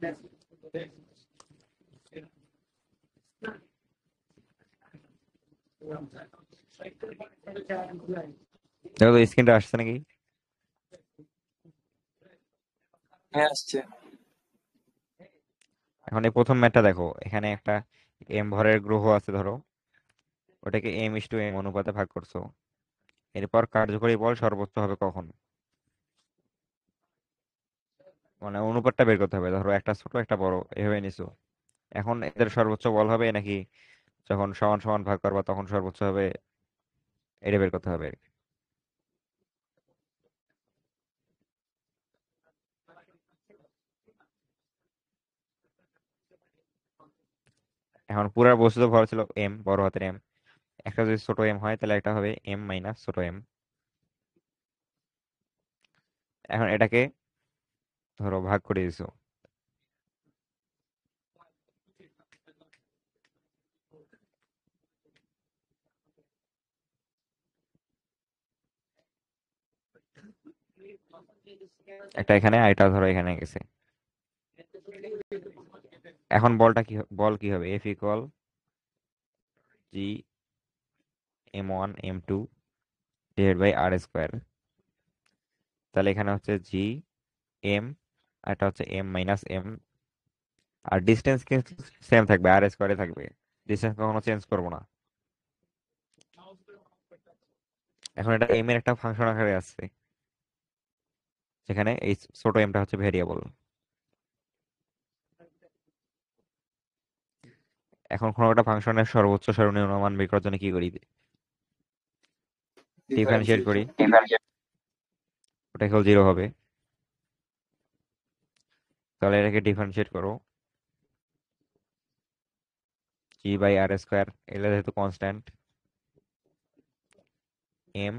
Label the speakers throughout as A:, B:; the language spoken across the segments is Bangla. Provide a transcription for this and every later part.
A: দেখো তো স্ক্রিনটা আসছে নাকি?
B: হ্যাঁ আসছে।
A: এখন এই প্রথম ম্যাথটা দেখো, এখানে একটা এম ভরের গ্রহ আছে ধরো, ওটাকে m:m অনুপাতে ভাগ করছো। এরপর কার্যকরী বল সর্বোচ্চ হবে কখন? মানে অনুপাতটা বের করতে হবে, ধরো একটা ছোট একটা বড় এভাবে নিছো। এখন এদের সর্বোচ্চ বল হবে নাকি যখন সমান সমান ভাগ করবা তখন সর্বোচ্চ হবে, এটা বের করতে হবে। এখন পুরা বস্তু তো ভর ছিল এম, বড় হাতের এম। একটা যদি ছোট এম হয় তাহলে একটা হবে এম মাইনাস ছোট এম। এখন এটাকে ধরো ভাগ করে দিছো। একটা এখানে আর এটা ধরো এখানে গেছে। এখন বল কি হবে? F equal G m1 m2 divide by R square. তাহলে এখানে হচ্ছে জি এম, আর এটা হচ্ছে এম মাইনাস এম। আর ডিস্টেন্স কিন্তু সেম থাকবে, আর স্কোয়ারে থাকবে। ডিস্টেন্স কখনো চেঞ্জ করবো না। এখন এটা এম এর একটা ফাংশন আকারে আসছে, যেখানে এই ছোট এমটা হচ্ছে ভেরিয়েবল। এখন কোনো একটা ফাংশনের সর্বোচ্চ সর্বনিম্ন মান বের করার জন্য কি করি? ডিফারেন্সিয়েট করি।
B: ডিফারেন্সিয়েশন।
A: ওটা ইকুয়াল 0 হবে। তাহলে এটাকে ডিফারেন্সিয়েট করো। জি বাই আর স্কোয়ার, এটা যেহেতু কনস্ট্যান্ট। এম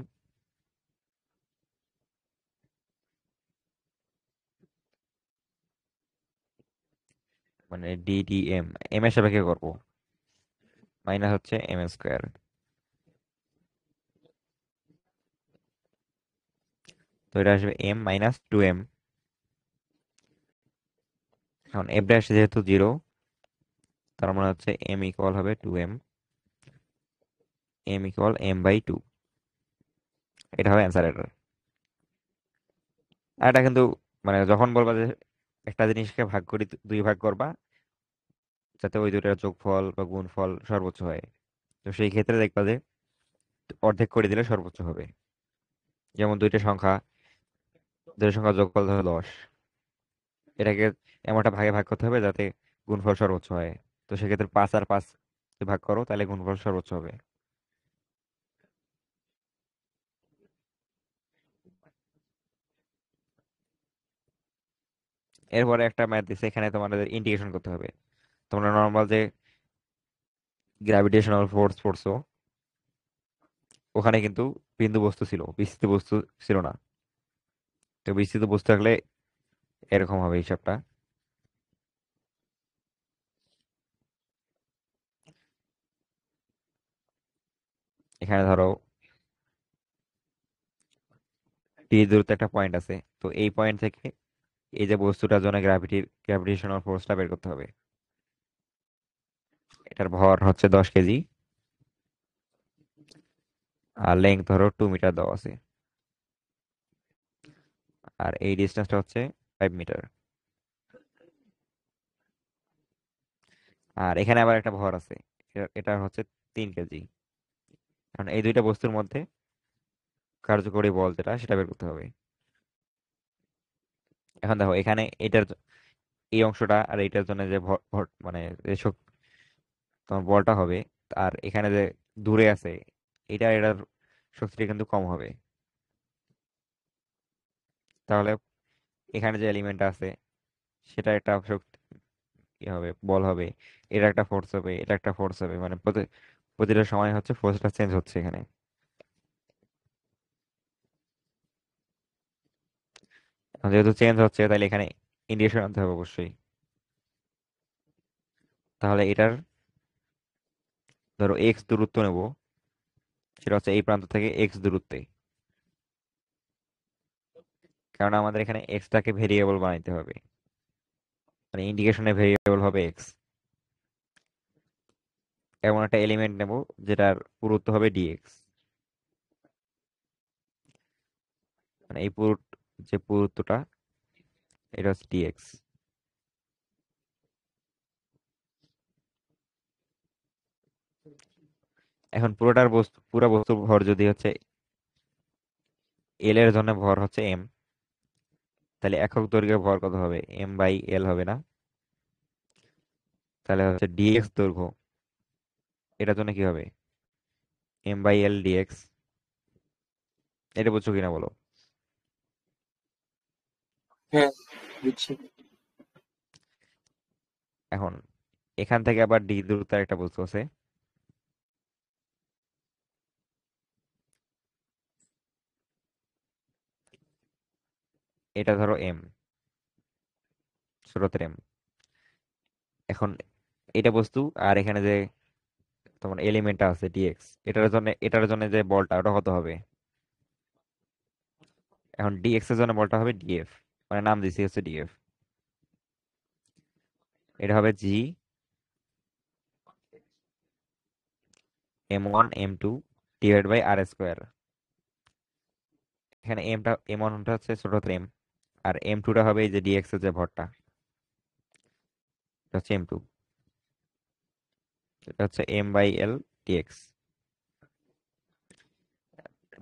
A: মানে ডি ডি এম, এম এর সাপেক্ষে করবো, মাইনাস হচ্ছে এম স্কোয়ার। তো এটা আসবে এম মাইনাস 2m। এখন এফ ড্যাশ যেহেতু 0, তার মানে হচ্ছে এম ইকুয়াল হবে 2m, এম ইকুয়াল m/2। এটা হবে অ্যান্সার এটার। আর এটা কিন্তু মানে যখন বলবা যে একটা জিনিসকে ভাগ করি, দুই ভাগ করবা যাতে ওই দুইটার যোগফল বা গুণফল সর্বোচ্চ হয়, তো সেই ক্ষেত্রে দেখবা যে অর্ধেক করে দিলে সর্বোচ্চ হবে। যেমন দুইটা সংখ্যা যোগফল ধরো 10, এটাকে এমনটা ভাগে ভাগ করতে হবে যাতে গুণফল সর্বোচ্চ হয়। তো সেক্ষেত্রে 5 আর 5 যদি ভাগ করো তাহলে গুণফল সর্বোচ্চ হবে। এরপরে একটা ম্যাথ দিছে, এখানে তোমাদের ইন্টিগ্রেশন করতে হবে। তোমরা নর্মাল যে গ্র্যাভিটেশনাল ফোর্স পড়ছো, ওখানে কিন্তু বিন্দু বস্তু ছিল, বিস্তৃত বস্তু ছিল না। তো বিস্তৃত বস্তু থাকলে এরকম হবে হিসাবটা। এখানে ধরো টি দূরত্বে একটা পয়েন্ট আছে, তো এই পয়েন্ট থেকে এই যে বস্তুটার জন্য গ্র্যাভিটেশনাল ফোর্সটা বের করতে হবে। এটার ভর হচ্ছে 10 কেজি, আর লেন্থ ধরো 2 মিটার দেওয়া আছে, আর এই ডিস্টেন্সটা হচ্ছে 5 মিটার। আর এখানে আবার একটা ভর আছে, এটা হচ্ছে 3 কেজি। কারণ এই দুইটা বস্তুর মধ্যে কার্যকরী বল যেটা সেটা বের করতে হবে। এখন দেখো এখানে এই অংশটা আর এইটার জন্য যে মানে যে তোমার বলটা হবে, আর এখানে যে দূরে আছে এটার শক্তিটা কিন্তু কম হবে। তাহলে এখানে যে এলিমেন্ট আছে সেটা একটা শক্তি কি হবে, বল হবে। এটা একটা ফোর্স হবে, এটা একটা ফোর্স হবে, মানে প্রতিটা সময় হচ্ছে ফোর্সটা চেঞ্জ হচ্ছে এখানে। এখন যেহেতু চেঞ্জ হচ্ছে তাহলে এখানে ইন্ডিকেশন আনতে হবে অবশ্যই। তাহলে এটার ধরো এক্স দূরত্ব নেব, সেটা হচ্ছে এই প্রান্ত থেকে এক্স দূরত্বে। কারণ আমাদের এখানে এক্সটাকে ভেরিয়েবল বানাইতে হবে। মানে ইন্ডিকেশনের ভেরিয়েবল হবে এক্স। এমন একটা এলিমেন্ট নেব যেটার পুরুত্ব হবে ডিএক্স। মানে এই যে পুরুত্বটা, এটা হচ্ছে ডিএক্স। এখন পুরা বস্তুর ভর যদি হচ্ছে এল এর জন্য ভর হচ্ছে এম, তাহলে একক দৈর্ঘ্যের ভর কত হবে? এম বাই এল হবে না? তাহলে হচ্ছে ডিএক্স দৈর্ঘ্য, এটার জন্য কি হবে? M by L DX. এটা বুঝছো কিনা বলো?
B: হ্যাঁ, বুঝছি।
A: এখন এখান থেকে আবার ডি দূরত্বের একটা বস্তু আছে, এটা ধরো এম, ছোটতের এম। এখন এটা বস্তু, আর এখানে যে তোমার এলিমেন্টটা আছে ডিএক্স, এটার জন্য যে বলটা ওটা কত হবে? এখন ডিএক্স এর জন্য বলটা হবে ডিএফ, মানে নাম দিছি হচ্ছে ডিএফ। এটা হবে G M1 M2 divide by R square. এখানে M1টা হচ্ছে ছোটতের এম, আর M2টা হবে এই যে ডিএক্স এর যে ভরটা, এটা হচ্ছে M2। এটা হচ্ছে M by L dx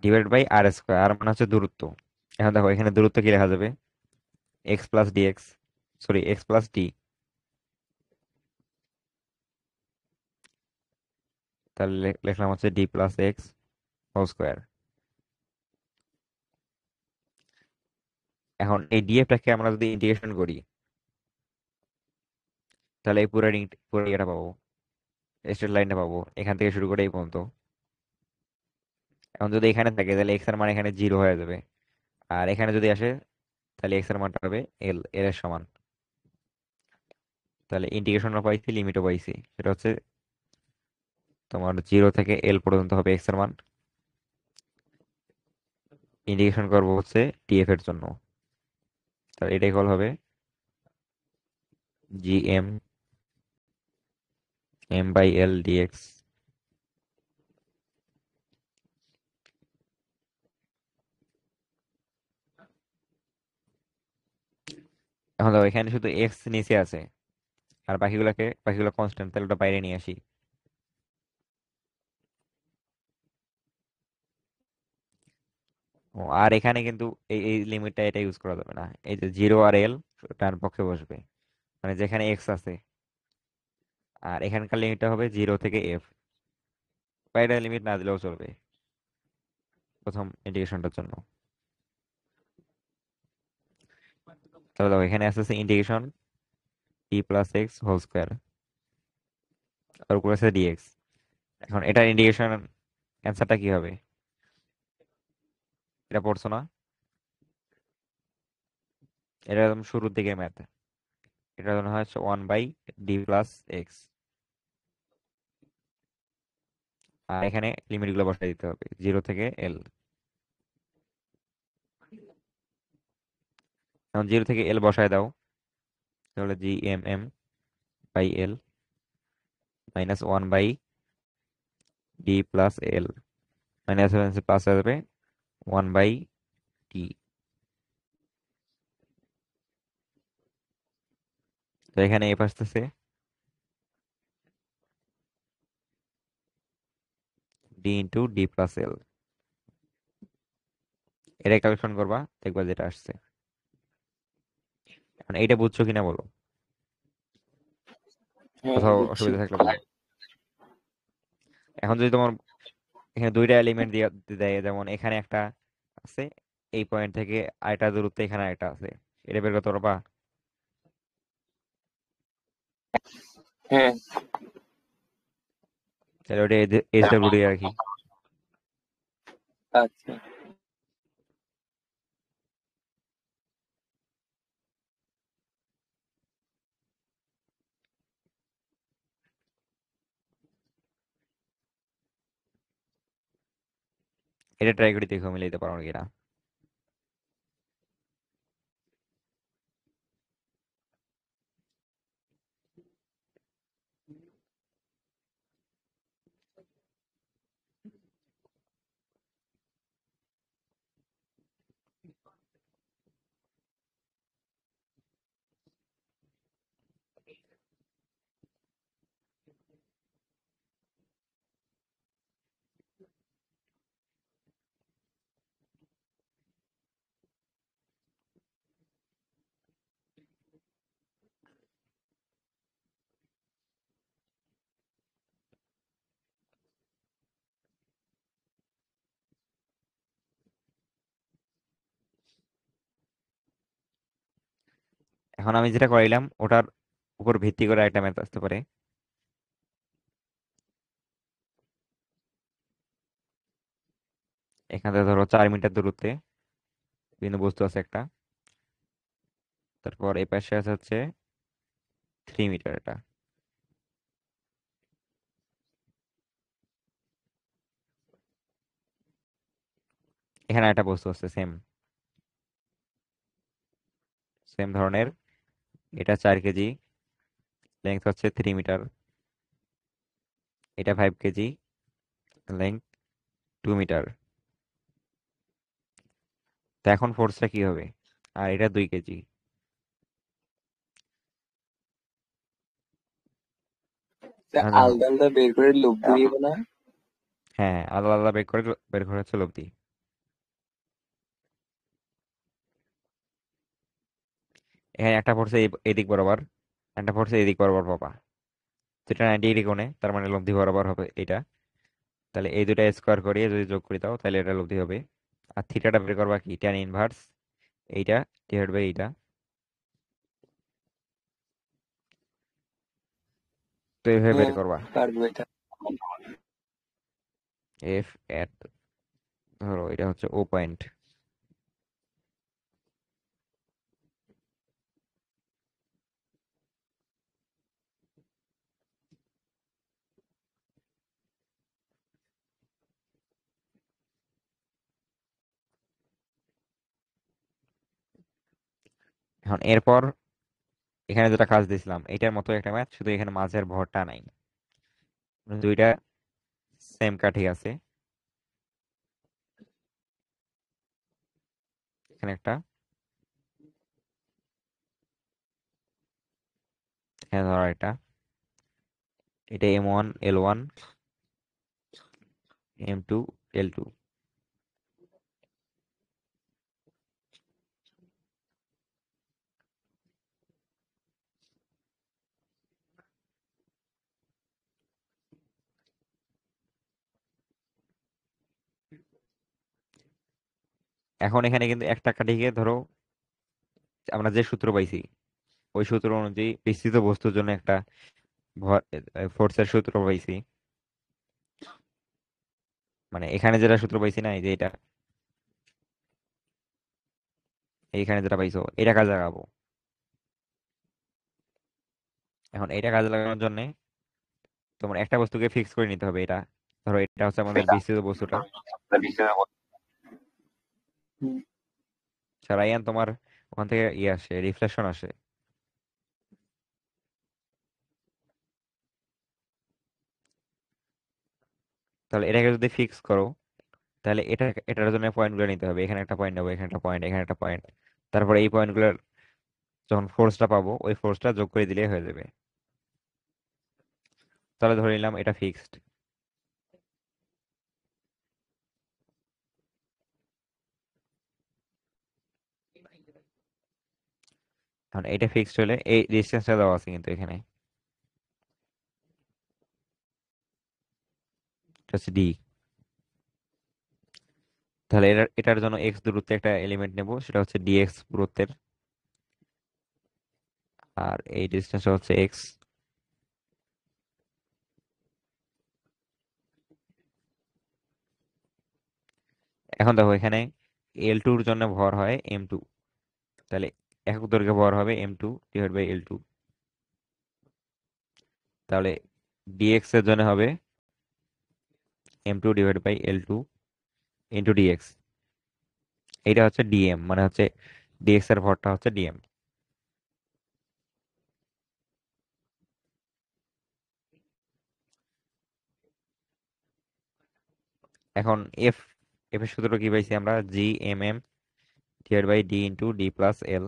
A: divide by R square, আর মানে হচ্ছে দূরত্ব। এখন দেখো এখানে দূরত্ব কি লেখা যাবে? X plus D X, sorry X plus D. তাহলে লিখলাম হচ্ছে D plus X whole square. এখন এই ডিএফটাকে আমরা যদি ইন্টিগ্রেশন করি, তাহলে এই পুরো ইয়েটা পাবো, স্ট্রেট লাইনটা পাবো এখান থেকে শুরু করে এই পর্যন্ত। এখন যদি এখানে থাকে তাহলে এক্স এর মান এখানে জিরো হয়ে যাবে, আর এখানে যদি আসে তাহলে এক্স এর মানটা হবে এল এর সমান। তাহলে ইন্টিগ্রেশনও পাইছি, লিমিটও পাইছি। সেটা হচ্ছে তোমার জিরো থেকে এল পর্যন্ত হবে এক্স এর মান। ইন্টিগ্রেশন করবো হচ্ছে ডিএফ এর জন্য, তাহলে এটাই কল হবে G M M by L D X. এখন দেখো এখানে শুধু এক্স নিচে আছে, আর বাকিগুলো কনস্ট্যান্ট, তাহলে ওটা বাইরে নিয়ে আসি। ও, আর এখানে কিন্তু এই লিমিটটা এটা ইউজ করা যাবে না, এই যে জিরো আর এল ডান পক্ষে বসবে, মানে যেখানে এক্স আছে। আর এখানকার লিমিটটা হবে জিরো থেকে এফ, বাইরে লিমিট না দিলেও চলবে প্রথম ইন্টিগ্রেশনটার জন্য। তাহলে দেখো এখানে আসছে ইন্টিগ্রেশন টি প্লাস এক্স হোল স্কোয়ার, আর উপরে আছে ডিএক্স। এখন এটার ইন্টিগ্রেশন অ্যান্সারটা কি হবে? এটা পড়ছো না? এটা একদম শুরুর দিকে ম্যাথ। এটা জন্য হচ্ছে 1/d+x, আর এখানে লিমিট গুলো বসাই দিতে হবে জিরো থেকে এল। এখন জিরো থেকে এল বসায় দাও, তাহলে G m m/l minus 1/d+l, minus plus হয়ে যাবে 1/t। তো এখানে এফ আসতেছে d × d+l। এটা ক্যালকুলেশন করবা, দেখবা যেটা আসছে। এখন এইটা বুঝছো কিনা বলো?
B: হ্যাঁ,
A: কোথাও
B: বুঝছি।
A: অসুবিধা থাকলে বলো। এখন যদি তোমার এখানে দুইটা এলিমেন্ট দিয়ে দেয়, যেমন এখানে একটা আছে, এই পয়েন্ট থেকে আরেকটা দূরত্বে এখানে একটা আছে, এটা বের করতে পারবা?
B: হ্যাঁ।
A: তাহলে ওটা এইচডব্লিউ দিয়ে রাখি।
B: আচ্ছা।
A: এটা ট্রাই করে দেখো মিলাইতে পারো কিনা। এখন আমি যেটা করাইলাম ওটার উপর ভিত্তি করে একটা ম্যাথ আসতে পারে। এখান থেকে ধরো 4 মিটার দূরত্বে বিন্দু বস্তু আছে একটা, তারপর এই পাশে আছে হচ্ছে 3 মিটার এটা। এখানে একটা বস্তু আছে সেম সেম ধরনের, এটা 4 কেজি, লেন্থ হচ্ছে 3 মিটার, এটা 5 কেজি, লেন্থ 2 মিটার। তো এখন ফোর্সটা কি হবে? আর এটা 2 কেজি। এখন দেখো,
B: আলাদা আলাদা বের করে লোক দিয়ে না।
A: হ্যাঁ আলাদা আলাদা বের করে হচ্ছে লব্ধি। এখানে একটা ফোর্স এদিক বরাবর, একটা ফোর্স এদিক বরাবর পাবা, যেটা 90 ডিগ্রি কোণে, তার মানে লব্ধি বরাবর হবে এটা। তাহলে এই দুটা স্কোয়ার করিয়ে যদি যোগ করে দাও তাহলে এটা লব্ধি হবে। আর থিটাটা বের করবা কি, ট্যান ইনভার্স এইটা ডিভাইড বাই এইটা। তো এইভাবে বের
B: হ্যাঁ,
A: করবা।
B: পারবো এটা।
A: এফ এট, ধরো এটা হচ্ছে ও পয়েন্ট। এখন এরপর এখানে যেটা কাজ দিয়েছিলাম এটার মতো একটা ম্যাথ, শুধু এখানে মাঝের ভরটা নাই, মানে দুইটা সেম কাঠি আছে। এখানে একটা, এখানে ধরো এটা M1 L1 M2 L2। এখন এখানে কিন্তু একটা কাঠিকে ধরো আমরা যে সূত্র পাইছি ওই সূত্র অনুযায়ী বিস্তৃত বস্তুর জন্য একটা ফোর্সের সূত্র পাইছি। মানে এখানে যেটা সূত্র পাইছি না, এই যে এটা, এইখানে যেটা পাইছো এটা কাজে লাগাবো। এখন এটা কাজে লাগানোর জন্য তোমার একটা বস্তুকে ফিক্স করে নিতে হবে। এটা ধরো এটা হচ্ছে আমাদের বিস্তৃত বস্তুটা।
B: হুম,
A: সারাইয়ান তোমার ওখান থেকে ইয়ে আসে, রিফ্লেকশন আসে। তাহলে এটাকে যদি ফিক্স করো তাহলে এটার জন্য পয়েন্ট গুলো নিতে হবে। এখানে একটা পয়েন্ট নেবো, এখানে একটা পয়েন্ট, এখানে একটা পয়েন্ট। তারপরে এই পয়েন্ট গুলোর যখন ফোর্সটা পাবো ওই ফোর্সটা যোগ করে দিলেই হয়ে যাবে। তাহলে ধরে নিলাম এটা ফিক্সড। এখন এটা ফিক্সড হলে এই ডিস্টেন্সটা দেওয়া আছে কিন্তু এখানে, এটা হচ্ছে ডি। তাহলে এটার জন্য এক্স দূরত্বে একটা এলিমেন্ট নেব, সেটা হচ্ছে ডিএক্স দূরত্বের। আর এই ডিস্টেন্সটা হচ্ছে এক্স। এখন দেখো এখানে L2-র জন্য ভর হয় M2, তাহলে একক দৈর্ঘ্যে ভর হবে M2 ডিভাইড বাই L2। তাহলে ডিএক্স এর জন্য হবে M2 divide by L2 into dx. এটা হচ্ছে ডিএম, মানে হচ্ছে ডিএক্স এর ভরটা হচ্ছে ডিএম। এখন এফ এফ এর সূত্রটা কি পাইছি আমরা, GMM divide by D into D plus L.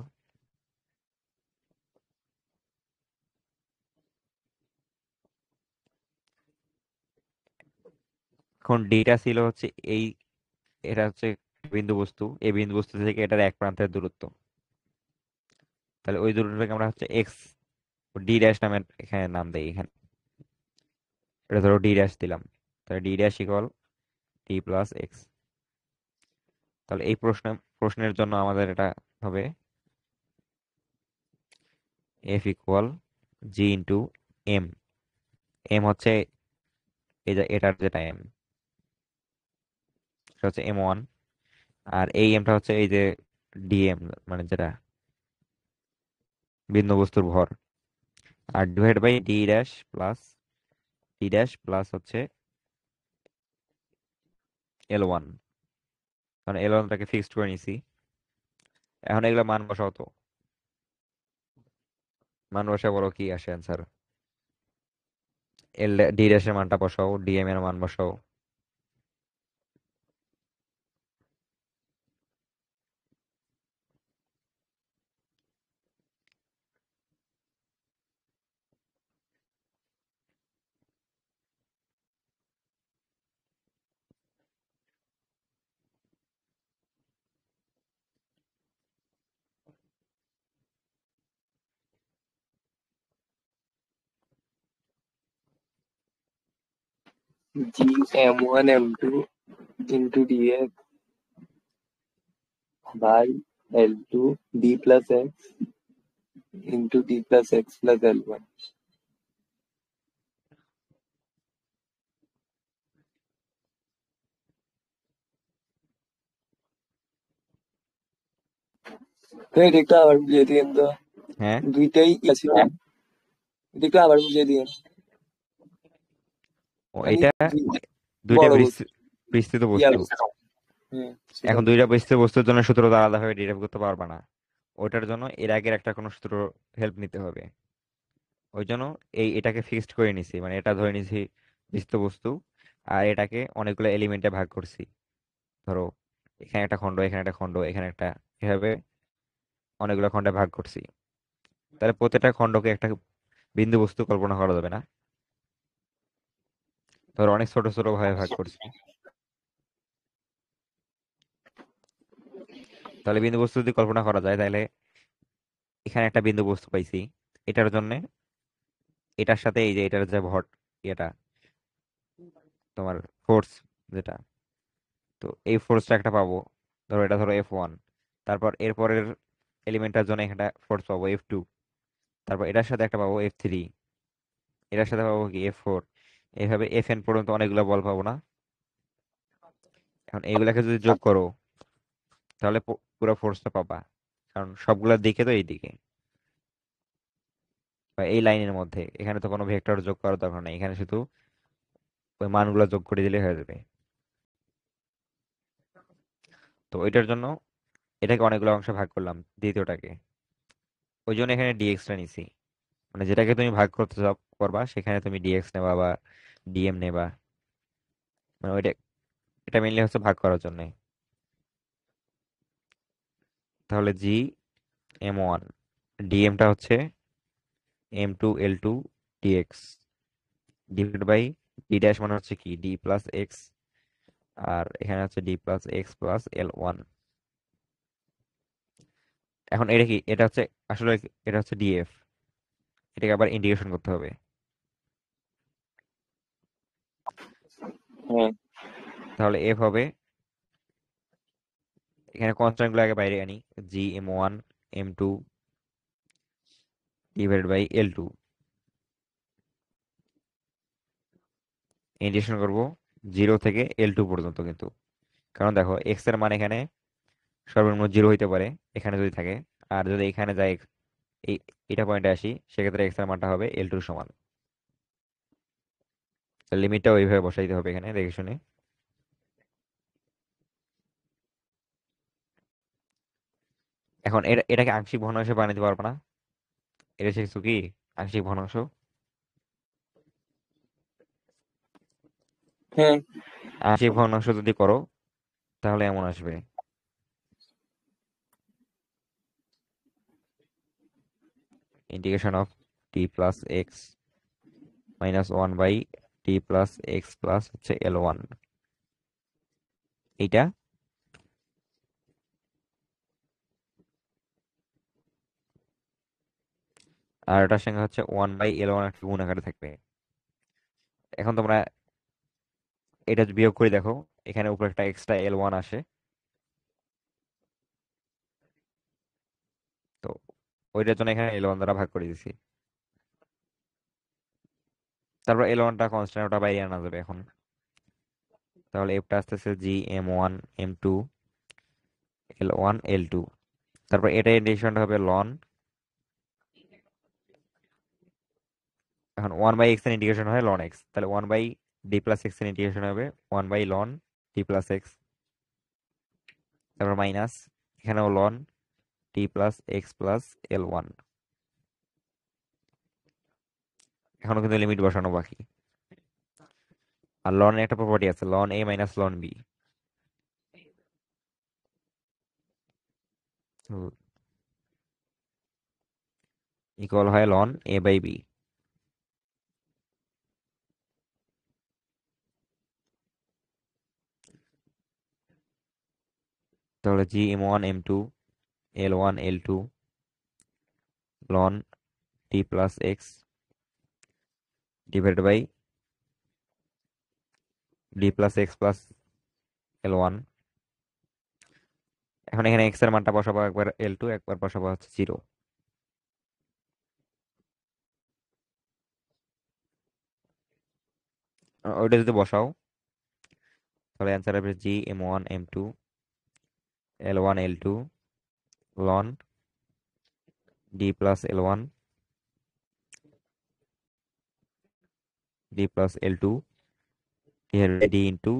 A: এখন ডিটা ছিল হচ্ছে এই, এটা হচ্ছে বিন্দু বস্তু, এই বিন্দু বস্তু থেকে এটার এক প্রান্তের দূরত্ব। তাহলে ওই দূরত্বটাকে আমরা হচ্ছে এক্স ডি ড্যাশ নামে এখানে নাম দেই। এখানে এটা ধরো ডি ড্যাশ দিলাম, তাহলে D dash equal D plus X. তাহলে এই প্রশ্নের জন্য আমাদের এটা হবে F equal G into M. M হচ্ছে এই যে এটার যেটা এম, সেটা হচ্ছে M1। আর এই এমটা হচ্ছে এই যে ডিএম, মানে যেটা বিন্দু বস্তুর ভর। আর divide by D dash plus হচ্ছে L1, কারণ L1টাকে ফিক্সড করে নিছি। এখন এগুলা মান বসাও তো, মান বসা বলো কি আসে অ্যান্সার। ডি ড্যাশের মানটা বসাও, ডিএম এর মান বসাও।
B: GM1 M2 into dx by L2 d plus x into d plus x plus L1. তো এটা একটু আবার বুঝিয়ে দিন তো।
A: হ্যাঁ,
B: দুইটাই আছে, এটা একটু আবার বুঝিয়ে দিন।
A: ও
B: মানে
A: এটা
B: দুই-
A: দুইটা
B: বড় বস্তু,
A: বিস্তৃত
B: ইয়া
A: বস্তু।
B: বস্তু। হুম, সেটা
A: এখন দুইটা বিস্তৃত বস্তুর জন্য সূত্র তো আলাদাভাবে ডিরাইভ করতে পারবা না। ওইটার জন্য এর আগের একটা কোনো সূত্র হেল্প নিতে হবে। ওই জন্য এটাকে ফিক্সড করে নিছি, মানে এটা ধরে নিছি বিস্তৃত বস্তু। আর এটাকে অনেকগুলো এলিমেন্টে ভাগ করছি। ধরো এখানে একটা খণ্ড, এখানে একটা খণ্ড, এখানে একটা, এভাবে অনেকগুলো খণ্ডে ভাগ করছি। তাহলে প্রত্যেকটা খণ্ডকে একটা বিন্দু বস্তু কল্পনা করা যাবে না? ধরো অনেক ছোট ছোট ভাবে ভাগ করছি। তাহলে বিন্দু বস্তু যদি কল্পনা করা যায়, তাহলে এখানে একটা বিন্দু বস্তু পাইছি। এটার জন্য এটার সাথে এই যে এটার যে ভর, এটা তোমার ফোর্স যেটা, তো এই ফোর্সটা একটা পাবো। ধরো এটা ধরো F1। তারপর এরপরের এলিমেন্টটার জন্য এখানে ফোর্স পাবো F2। তারপর এটার সাথে একটা পাবো F3। এটার সাথে পাবো কি F4। এইভাবে Fn পর্যন্ত অনেকগুলো বল পাবো না? এখন এইগুলাকে যদি যোগ করো, তাহলে পুরো ফোর্সটা পাবা। কারণ সবগুলোর দিকে তো এই দিকে, বা এই লাইনের মধ্যে। এখানে তো কোনো ভেক্টর যোগ করার দরকার নেই, এখানে শুধু ওই মানগুলো যোগ করে দিলে হয়ে যাবে। তো ওইটার জন্য এটাকে অনেকগুলো অংশে ভাগ করলাম, দ্বিতীয়টাকে। ওই জন্য এখানে ডিএক্সটা নিছি। মানে যেটাকে তুমি ভাগ করতে করবা, সেখানে তুমি ডিএক্স নেবা বা ডিএম নেবা। মানে ওইটা, এটা মেনলি হচ্ছে ভাগ করার জন্য। তাহলে GM1, ডিএমটা হচ্ছে M2L2 dx divide by D dash, মানে হচ্ছে কি ডি প্লাস এক্স। আর এখানে হচ্ছে D plus x plus L1। এখন এটা কি, এটা হচ্ছে আসলে, এটা হচ্ছে ডিএফ। এটাকে আবার ইন্টিগ্রেশন করতে হবে।
B: হ্যাঁ।
A: তাহলে এফ হবে, এখানে কনস্ট্যান্ট গুলো আগে বাইরে আনি। GM1 M2 divide by L2, integration করব 0 থেকে L2 পর্যন্ত কিন্তু। কারণ দেখো এক্স এর মান এখানে সর্বনিম্ন 0 হইতে পারে, এখানে যদি থাকে। আর যদি এখানে যায়, এই এটা পয়েন্টে আসি, সেক্ষেত্রে এক্স এর মানটা হবে L2 সমান। লিমিটটা ওইভাবে বসাইতে হবে এখানে দেখে শুনে। এখন এটাকে আংশিক ভগ্নাংশে বানাইতে পারবো না? এটা শিখছো কি, আংশিক ভগ্নাংশ?
B: হ্যাঁ।
A: আংশিক ভগ্নাংশ যদি করো, তাহলে এমন আসবে। Integration of T plus x minus 1/t+x plus হচ্ছে L1। এইটা, আর এটার সঙ্গে হচ্ছে 1/L1 একটা গুণ আকারে থাকবে। এখন তোমরা এটা বিয়োগ করে দেখো, এখানে উপরে একটা এক্সট্রা L1 আসে। তো ওইটার জন্য এখানে L1 দ্বারা ভাগ করে দিছি। তারপর L1টা কনস্ট্যান্ট, ওটা বাইরে আনা যাবে এখন। তাহলে এফটা আসতেছে G m1 m2 L1 L2। তারপর এটা ইন্টিগ্রেশনটা হবে লন, এখন 1/x এর ইন্টিগ্রেশন হয় লন এক্স, তাহলে 1/d+x এর ইন্টিগ্রেশন হবে 1/ln d+x। তারপর মাইনাস, এখানেও লন d+x+L1। এখনো কিন্তু লিমিট বসানো বাকি। আর লনের একটা প্রপার্টি আছে, লন a মাইনাস লন b, ইকুয়াল হয় লন a/b। তাহলে Gm1 m2 L1 L2 loan d+x divided by d+x+L1। এখন এখানে x এর মানটা বসাবো একবার L2, একবার বসাবো হচ্ছে 0। ওইটা যদি বসাও তাহলে অ্যান্সার হবে Gm1 m2 L1 L2 লন d+L1 d+L2 divided by d into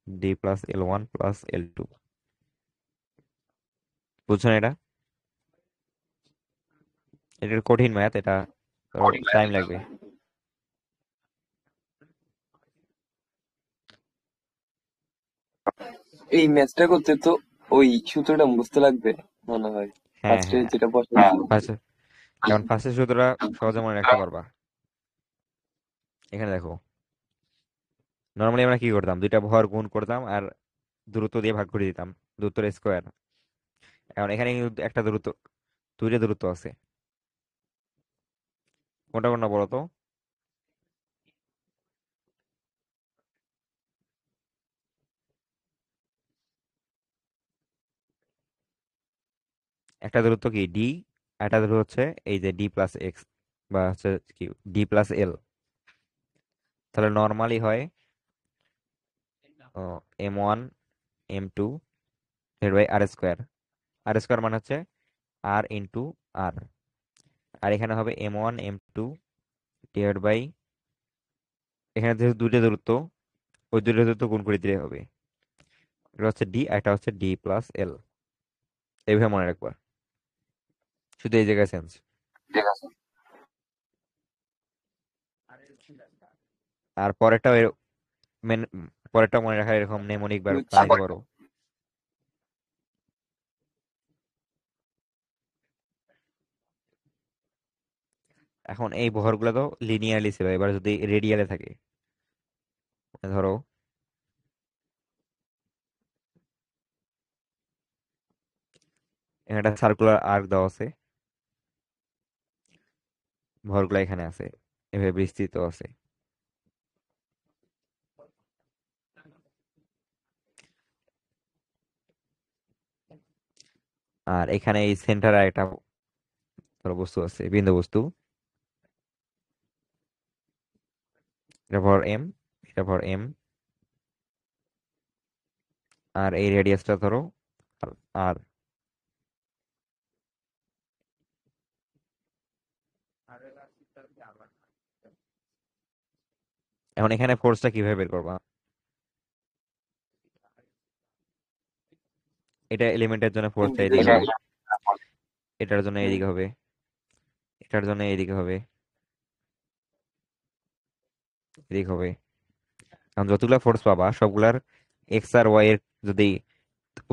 A: d+L1 + L2। বুঝছো না এটা? এটা কঠিন ম্যাথ, এটা টাইম লাগবে।
B: এই ম্যাচটা করতে তো ওই সূত্রটা মুখস্থ লাগবে মনে হয়,
A: হ্যাঁ
B: ফার্স্টে
A: হ্যাঁ,
B: যেটা বসে।
A: এখন ফার্স্টের সূত্রটা সহজে মনে রাখতে পারবা। এখানে দেখো, নর্মালি আমরা কি করতাম, দুইটা ভর গুণ করতাম আর দূরত্ব দিয়ে ভাগ করে দিতাম, দূরত্বের স্কোয়ার। এখন এখানে কিন্তু একটা দূরত্ব, দুইটা দূরত্ব আছে, কোনটা কোনটা বলো তো? একটা দূরত্ব কি ডি, একটা দূরত্ব হচ্ছে এই যে d+x, বা হচ্ছে কি d+L। তাহলে নর্মালি হয় M1 M2 /r²। r² মানে হচ্ছে r × r। আর এখানে হবে M1 M2 ডিভাইড বাই, এখানে যেহেতু দুইটা দূরত্ব, ওই দুইটা দূরত্ব গুণ করে দিলে হবে। এটা হচ্ছে ডি, একটা হচ্ছে d+L। এইভাবে মনে রাখবা, শুধু এই জায়গায় চেঞ্জ। আর পরেরটাও মেন- পরেরটা মনে রাখা এরকম নেমোনিক
B: বুঝছি।
A: বানাইতে পারো। এখন এই ভরগুলো তো লিনিয়ারলি ছিল, এবার যদি রেডিয়ালে থাকে, ধরো এখানে একটা সার্কুলার আর্ক দেওয়া আছে, ভরগুলো এখানে আছে, এভাবে বিস্তৃত আছে। আর এখানে এই সেন্টারে একটা ধরো বস্তু আছে, বিন্দু বস্তু, এটা ভর এম, এটা ভর এম, আর এই রেডিয়াসটা ধরো আর। এখন এখানে ফোর্সটা কিভাবে বের করবা? এটা এলিমেন্টের জন্য ফোর্সটা এদিকে হবে, এটার জন্য এদিকে হবে, এটার জন্য এদিকে হবে, এদিকে হবে। এখন যতগুলা ফোর্স পাবা সবগুলার এক্স আর ওয়াই এর যদি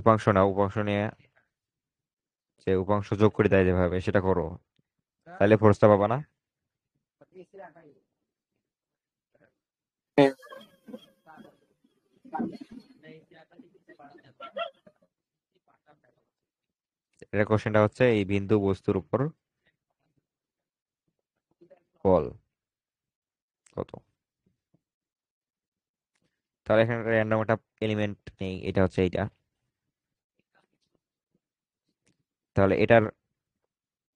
A: উপাংশ নাও, উপাংশ নিয়ে যে উপাংশ যোগ করে দেয় যেভাবে সেটা করো, তাহলে ফোর্সটা পাবা না? এটা কোশ্চেনটা হচ্ছে এই বিন্দু বস্তুর উপর বল কত। তাহলে এখানে র্যান্ডম একটা এলিমেন্ট নেই, এটা হচ্ছে এইটা। তাহলে এটার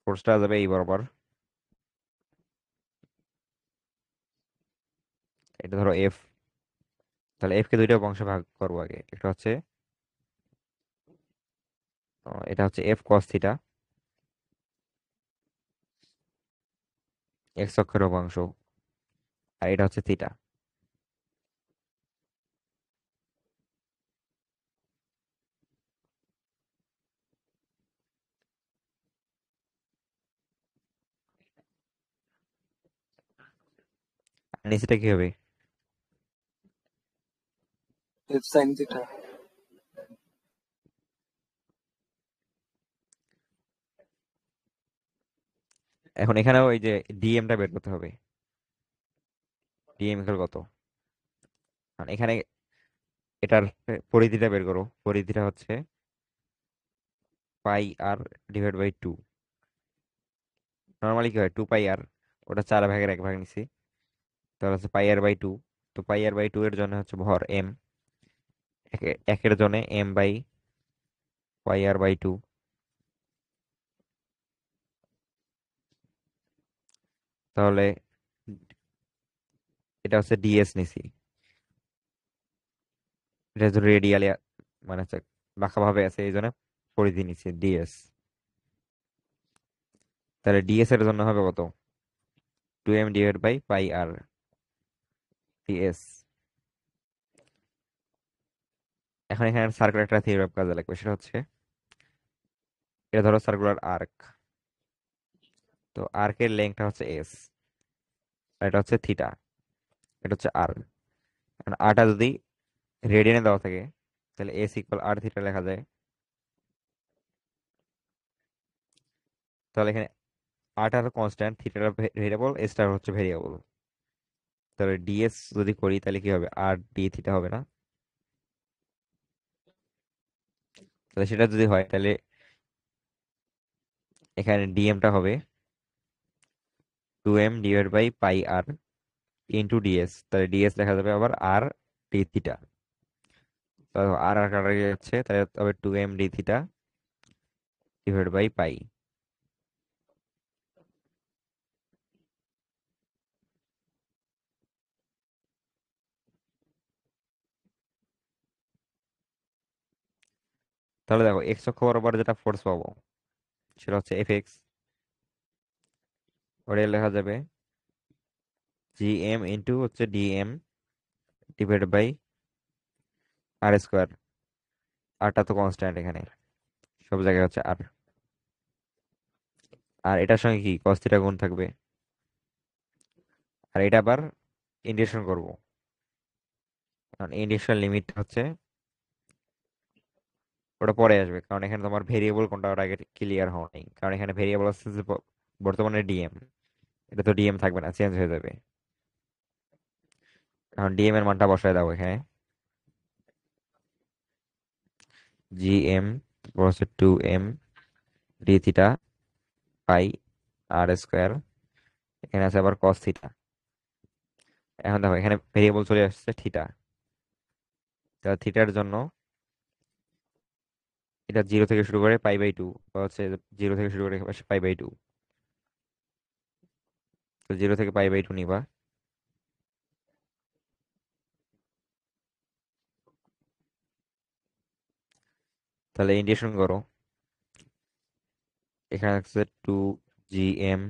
A: ফোর্সটা যাবে এই বরাবর। এটা ধরো এফ। তাহলে এফ কে দুইটা অংশে ভাগ করবো আগে। একটা হচ্ছে এটা হচ্ছে এফ কস থিটা, এক্স অক্ষের অংশ। আর এটা হচ্ছে থিটা। আর নিচেটা কি হবে?
B: f sin theta.
A: এখন এখানেও এই যে ডিএমটা বের করতে হবে। ডিএম ইকুয়াল কত? কারণ এখানে এটার পরিধিটা বের করো। পরিধিটা হচ্ছে পাই আর ডিভাইড বাই টু। নর্মালি কি হয়, 2 পাই আর, ওটা 4 ভাগের 1 ভাগ নিছি, তাহলে হচ্ছে পাই আর বাই টু। তো পাই আর বাই টু এর জন্য হচ্ছে ভর এম, একের জন্য M by pi R by two. তাহলে এটা হচ্ছে ডিএস নিছি। এটা হচ্ছে রেডিয়ালি, মানে হচ্ছে বাঁকা ভাবে আছে, এই জন্য পরিধি নিছি ডিএস। তাহলে ডিএস এর জন্য হবে কত? 2m divide by pi R D S. এখন এখানে সার্কুলার একটা থিওরেম কাজে লাগবে, সেটা হচ্ছে এটা ধরো সার্কুলার আর্ক। তো আর্কের লেংথটা হচ্ছে এস, আর এটা হচ্ছে থিটা, এটা হচ্ছে আর। এখন আরটা যদি রেডিয়ানে দেওয়া থাকে, তাহলে এস ইকুয়াল আর থিটা লেখা যায়। তাহলে এখানে আরটা হলো কনস্ট্যান্ট, থিটাটা ভেরিয়েবল, এসটা হচ্ছে ভেরিয়েবল। তাহলে ডিএস যদি করি তাহলে কি হবে, আর ডি থিটা হবে না? তাহলে সেটা যদি হয় তাহলে এখানে ডিএমটা হবে 2m divide by pi R into D S. তাহলে ডিএস লেখা যাবে আবার আর ডি থিটা। তাহলে আর আর কাটা যাচ্ছে, তাহলে তবে 2m D theta divide by pi. তাহলে দেখো এক্স অক্ষ বরাবর যেটা ফোর্স পাবো সেটা হচ্ছে এফ এক্স। ওটা লেখা যাবে জি এম ইন্টু হচ্ছে D M divide by R square. আরটা তো কনস্ট্যান্ট এখানে, সব জায়গায় হচ্ছে আর। আর এটার সঙ্গে কি কস থিটা গুণ থাকবে। আর এটা আবার ইন্টিগ্রেশন করব, কারণ ইন্টিগ্রেশন লিমিট হচ্ছে, ওটা পরে আসবে, কারণ এখানে তোমার ভেরিয়েবল কোনটা ওটা আগে ক্লিয়ার হওয়া নেই। কারণ এখানে ভেরিয়েবল আছে যে বর্তমানে ডিএম, এটা তো ডিএম থাকবে না, চেঞ্জ হয়ে যাবে। কারণ ডিএম এর মানটা বসায় দাও এখানে। জিএম হচ্ছে 2m ডি থিটা পাই আর স্কোয়ার। এখানে আছে আবার কস থিটা। এখন দেখো এখানে ভেরিয়েবল চলে আসছে থিটা। তাহলে থিটার জন্য এটা 0 থেকে শুরু করে π/2, বা হচ্ছে 0 থেকে শুরু করে π/2। তো 0 থেকে π/2 নিবা। তাহলে ইন্টিগ্রেশন করো। এখানে আছে 2 GM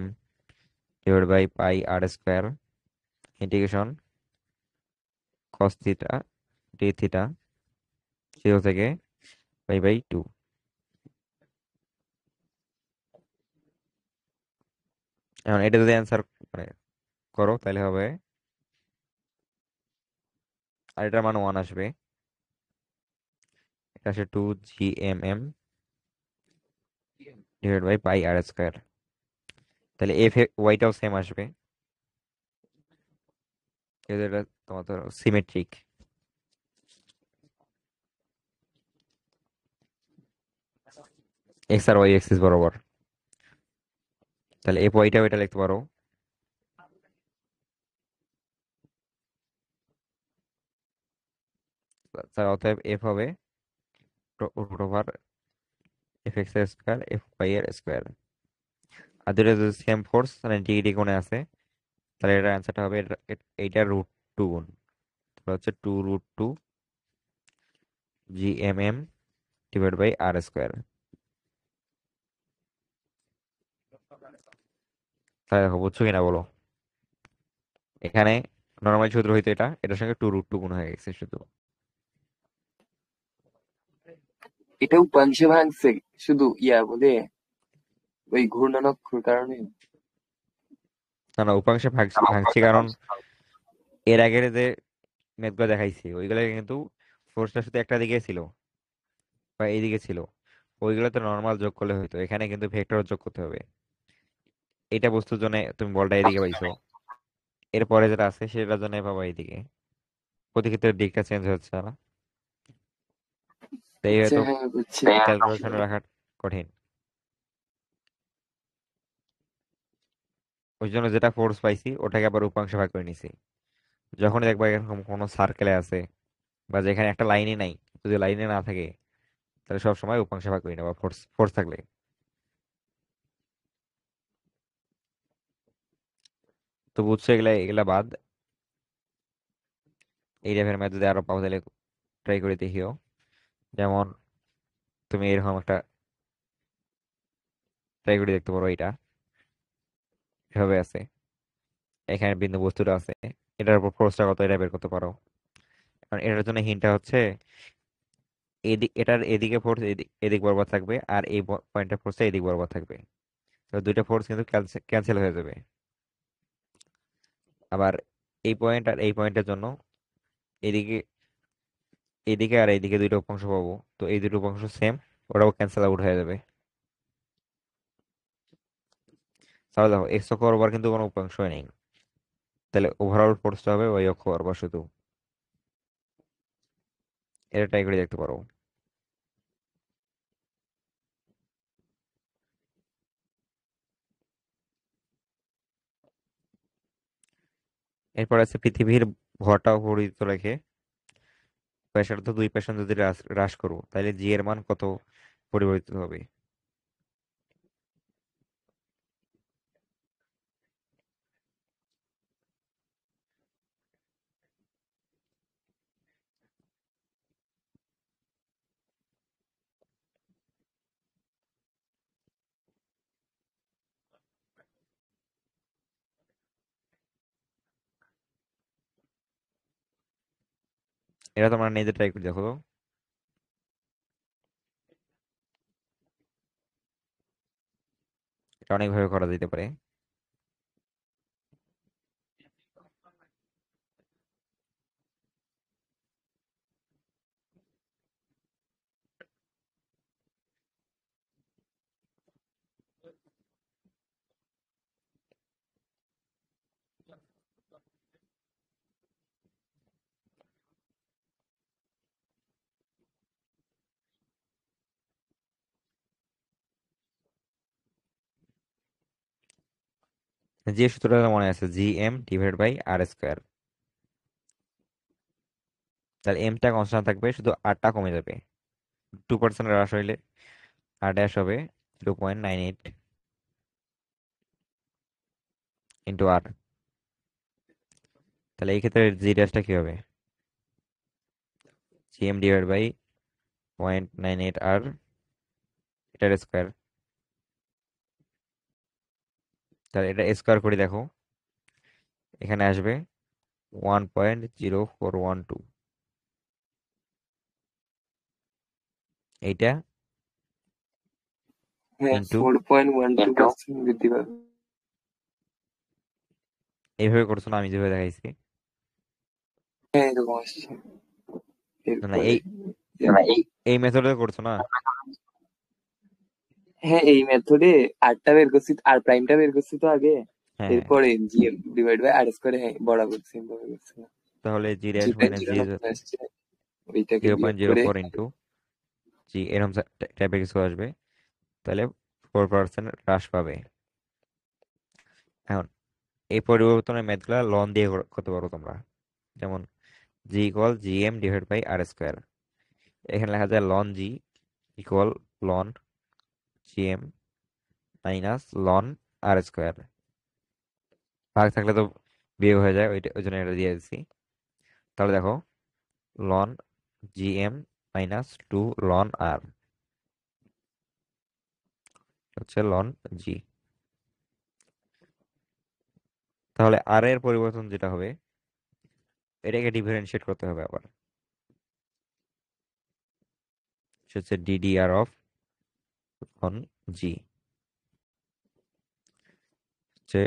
A: m divide by pi R square integration cos theta D theta 0 থেকে π/2। এখন এটা যদি অ্যান্সার মানে করো তাহলে হবে, আর এটার মান 1 আসবে। এটা আসে 2 GMm divide by pi R square. তাহলে এফ ওয়াইটাও সেম আসবে, যেহেতু এটা তোমার ধরো সিমেট্রিক। এক্স আর ওয়াই এক্সিস বরাবর। তাহলে এফ ওয়াইটাও এটা লিখতে পারো। অতএব এফ হবে রুট ওভার এফ এক্স এর স্কোয়ার এফ ওয়াই এর স্কোয়ার। আর দুটো যদি সেম ফোর্স মানে ডিগ্রি কোণে আছে, তাহলে এটার অ্যান্সারটা হবে এইটার √2 গুণ, তাহলে হচ্ছে 2√2 GMM divide by R square. তাহলে দেখো বুঝছো কিনা বলো। এখানে নর্মাল সূত্র হইতো এটা, এটার সঙ্গে 2√2 গুণ হয়ে গেছে শুধু।
B: এটা উপাংশে ভাঙছে শুধু ইয়া বলে ওই ঘূর্ণানক্ষর কারণে।
A: না না, উপাংশে ভাঙছি কারণ এর আগের যে ম্যাথগুলো দেখাইছি ওইগুলো কিন্তু ফোর্সটা শুধু একটা দিকে ছিল বা এইদিকে ছিল, ওইগুলোতে নর্মাল যোগ করলে হইতো, এখানে কিন্তু ভেক্টর যোগ করতে হবে। এটা বস্তুর জন্য তুমি বলটা এদিকে পাইছো, এরপরে যেটা আছে সেটার জন্য পাবা এইদিকে। প্রতি ক্ষেত্রে দিকটা চেঞ্জ হচ্ছে না, তাই
B: আচ্ছা
A: হয়তো
B: হ্যাঁ বুঝছি।
A: ক্যালকুলেশনে রাখা কঠিন। ওই জন্য যেটা ফোর্স পাইছি ওটাকে আবার উপাংশে ভাগ করে নিছি। যখন দেখবা এরকম কোনো সার্কেলে আছে বা যেখানে একটা লাইনই নাই, যদি লাইনে না থাকে তাহলে সব সময় উপাংশে ভাগ করে নেবা ফোর্স ফোর্স থাকলে। তো বুঝছো, এগুলা এগুলা বাদ। এই টাইপের ম্যাথ যদি আরো পাও তাহলে ট্রাই করে দেখিও। যেমন তুমি এরকম একটা ট্রাই করে দেখতে পারো, এটা এভাবে আছে, এখানে বিন্দু বস্তুটা আছে, এটার উপর ফোর্সটা কত এটা বের করতে পারো। কারণ এটার জন্য হিন্টটা হচ্ছে এদিক, এটার এদিকে ফোর্স এদিক বরাবর থাকবে আর এই পয়েন্টের ফোর্সটা এদিক বরাবর থাকবে, তো দুইটা ফোর্স কিন্তু ক্যান্সেল হয়ে যাবে। আবার এই পয়েন্ট আর এই পয়েন্টের জন্য এদিকে, এদিকে আর এইদিকে দুইটা উপাংশ পাবো, তো এই দুটো উপাংশ সেম, ওটাও ক্যান্সেল আউট হয়ে যাবে। তাহলে দেখো এক্স অক্ষ বরাবর কিন্তু কোনো উপাংশই নেই, তাহলে ওভারঅল ফোর্সটা হবে ওই অক্ষ বরাবর শুধু। এটা ট্রাই করে দেখতে পারো। এরপর আছে পৃথিবীর ভরটা অপরিবর্তিত রেখে প্রেসার তো দুই প্রেসার যদি হ্রাস করবো তাহলে জি এর মান কত পরিবর্তিত হবে। এটা তোমরা নিজে ট্রাই করে দেখো তো। এটা অনেকভাবে করা যেতে পারে। যে সূত্রটা মনে আছে, GM divide by R square, তাহলে এমটা কনস্ট্যান্ট থাকবে, শুধু আরটা কমে যাবে। 2% হ্রাস হইলে আর ড্যাশ হবে 0.98 ইন্টু আর। তাহলে এই ক্ষেত্রে জি ড্যাশটা কি হবে? GM ডিভাইড বাই 0.98 আর, এটার স্কোয়ার। তাহলে এটা স্কোয়ার করে দেখো, এখানে আসবে 1.0412। এইটা
B: হ্যাঁ
A: ইন্টু,
B: 4.12% বৃদ্ধি পাবে।
A: এইভাবে করছো না আমি যেভাবে দেখাইছি?
B: হ্যাঁ এরকম আসছে
A: না না,
B: এরপরে।
A: এই এই মেথডে করছো না?
B: হ্যাঁ এই মেথডে আরটা বের করছি, আর প্রাইমটা বের করছি তো আগে,
A: হ্যাঁ হ্যাঁ,
B: এরপরে জিএম ডিভাইড বাই আর স্কোয়ারে হ্যাঁ বরাবর সেম ভাবে করছি।
A: তাহলে জি ড্যাশ
B: জি প্রাইম
A: মাইনাস
B: যেটা
A: জি
B: নতুন আসছে ওইটাকে
A: জিরো
B: বিয়োগ
A: পয়েন্ট জিরো
B: করে।
A: ফোর ইন্টু জি, এরকম টাইপের কিছু আসবে, তাহলে 4% হ্রাস পাবে। এখন এই পরিবর্তনের ম্যাথগুলা লন দিয়ে করতে পারো তোমরা। যেমন G equal GM divide by R square, এখানে লেখা যায় ln G equal ln GM minus ln R square. ভাগ থাকলে তো বিয়োগ হয়ে যায়, ওই জন্য এটা দিয়ে দিচ্ছি। তাহলে দেখো লন জিএম মাইনাস 2 লন আর হচ্ছে লন জি। তাহলে আর এর পরিবর্তন যেটা হবে, এটাকে ডিফারেন্সিয়েট করতে হবে আবার। সেটা হচ্ছে ডিডিআর অফ লন জি হচ্ছে।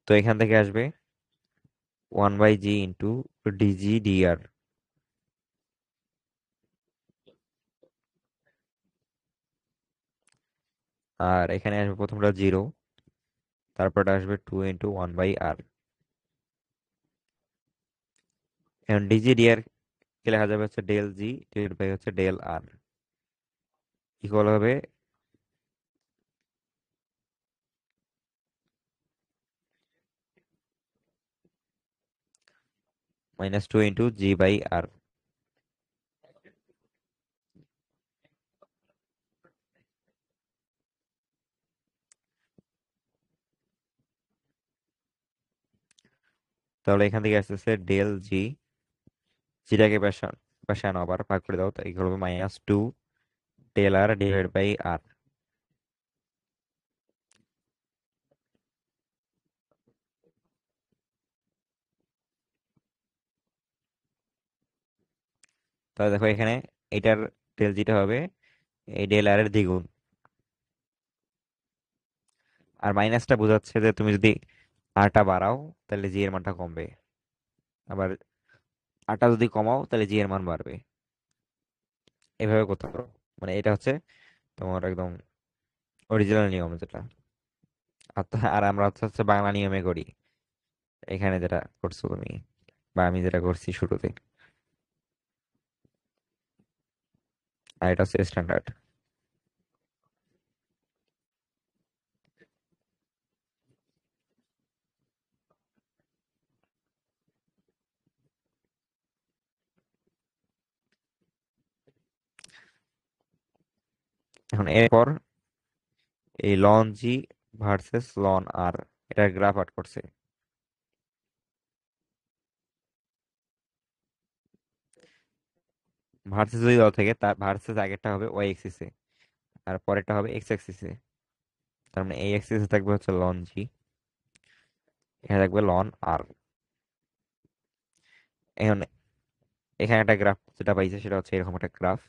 A: তো এখান থেকে আসবে 1/g ইন্টু ডিজি ডিআর। আর এখানে আসবে প্রথমটা 0, তারপরটা আসবে 2 × 1/r। এখন ডিজি ডিআর কে লেখা যাবে হচ্ছে ডেল জি ডিভাইড বাই হচ্ছে ডেল আর, ইকুয়াল হবে -2 × g/r। তাহলে এখান থেকে আসতেছে ডেল জি, জিটাকে পাশে আনো, আবার ভাগ করে দাও, তাই ইকুয়াল হবে -2 ডেল আর ডিভাইড বাই আর। তাহলে দেখো এখানে এটার ডেল জিটা হবে এই ডেল আর এর দ্বিগুণ। আর মাইনাসটা বোঝাচ্ছে যে তুমি যদি আরটা বাড়াও তাহলে জি এর মানটা কমবে, আবার আরটা যদি কমাও তাহলে জি এর মান বাড়বে। এভাবে করতে পারো। মানে এটা হচ্ছে তোমার একদম অরিজিনাল নিয়ম যেটা। আর আমরা হচ্ছে বাংলা নিয়মে করি, এখানে যেটা করছো তুমি বা আমি যেটা করছি শুরুতে। আর এটা হচ্ছে স্ট্যান্ডার্ড। এখন এরপর এই লন জি ভার্সেস লন আর, এটার গ্রাফ আট করছে। ভার্সেস যদি দেওয়া থাকে, তার ভার্সেস আগেরটা হবে ওয়াই এক্সিসে আর পরেরটা হবে এক্স এক্সিসে। তার মানে এই এক্সিসে থাকবে হচ্ছে লন জি, এখানে থাকবে লন আর। এখন এখানে একটা গ্রাফ যেটা পাইছে সেটা হচ্ছে এরকম একটা গ্রাফ।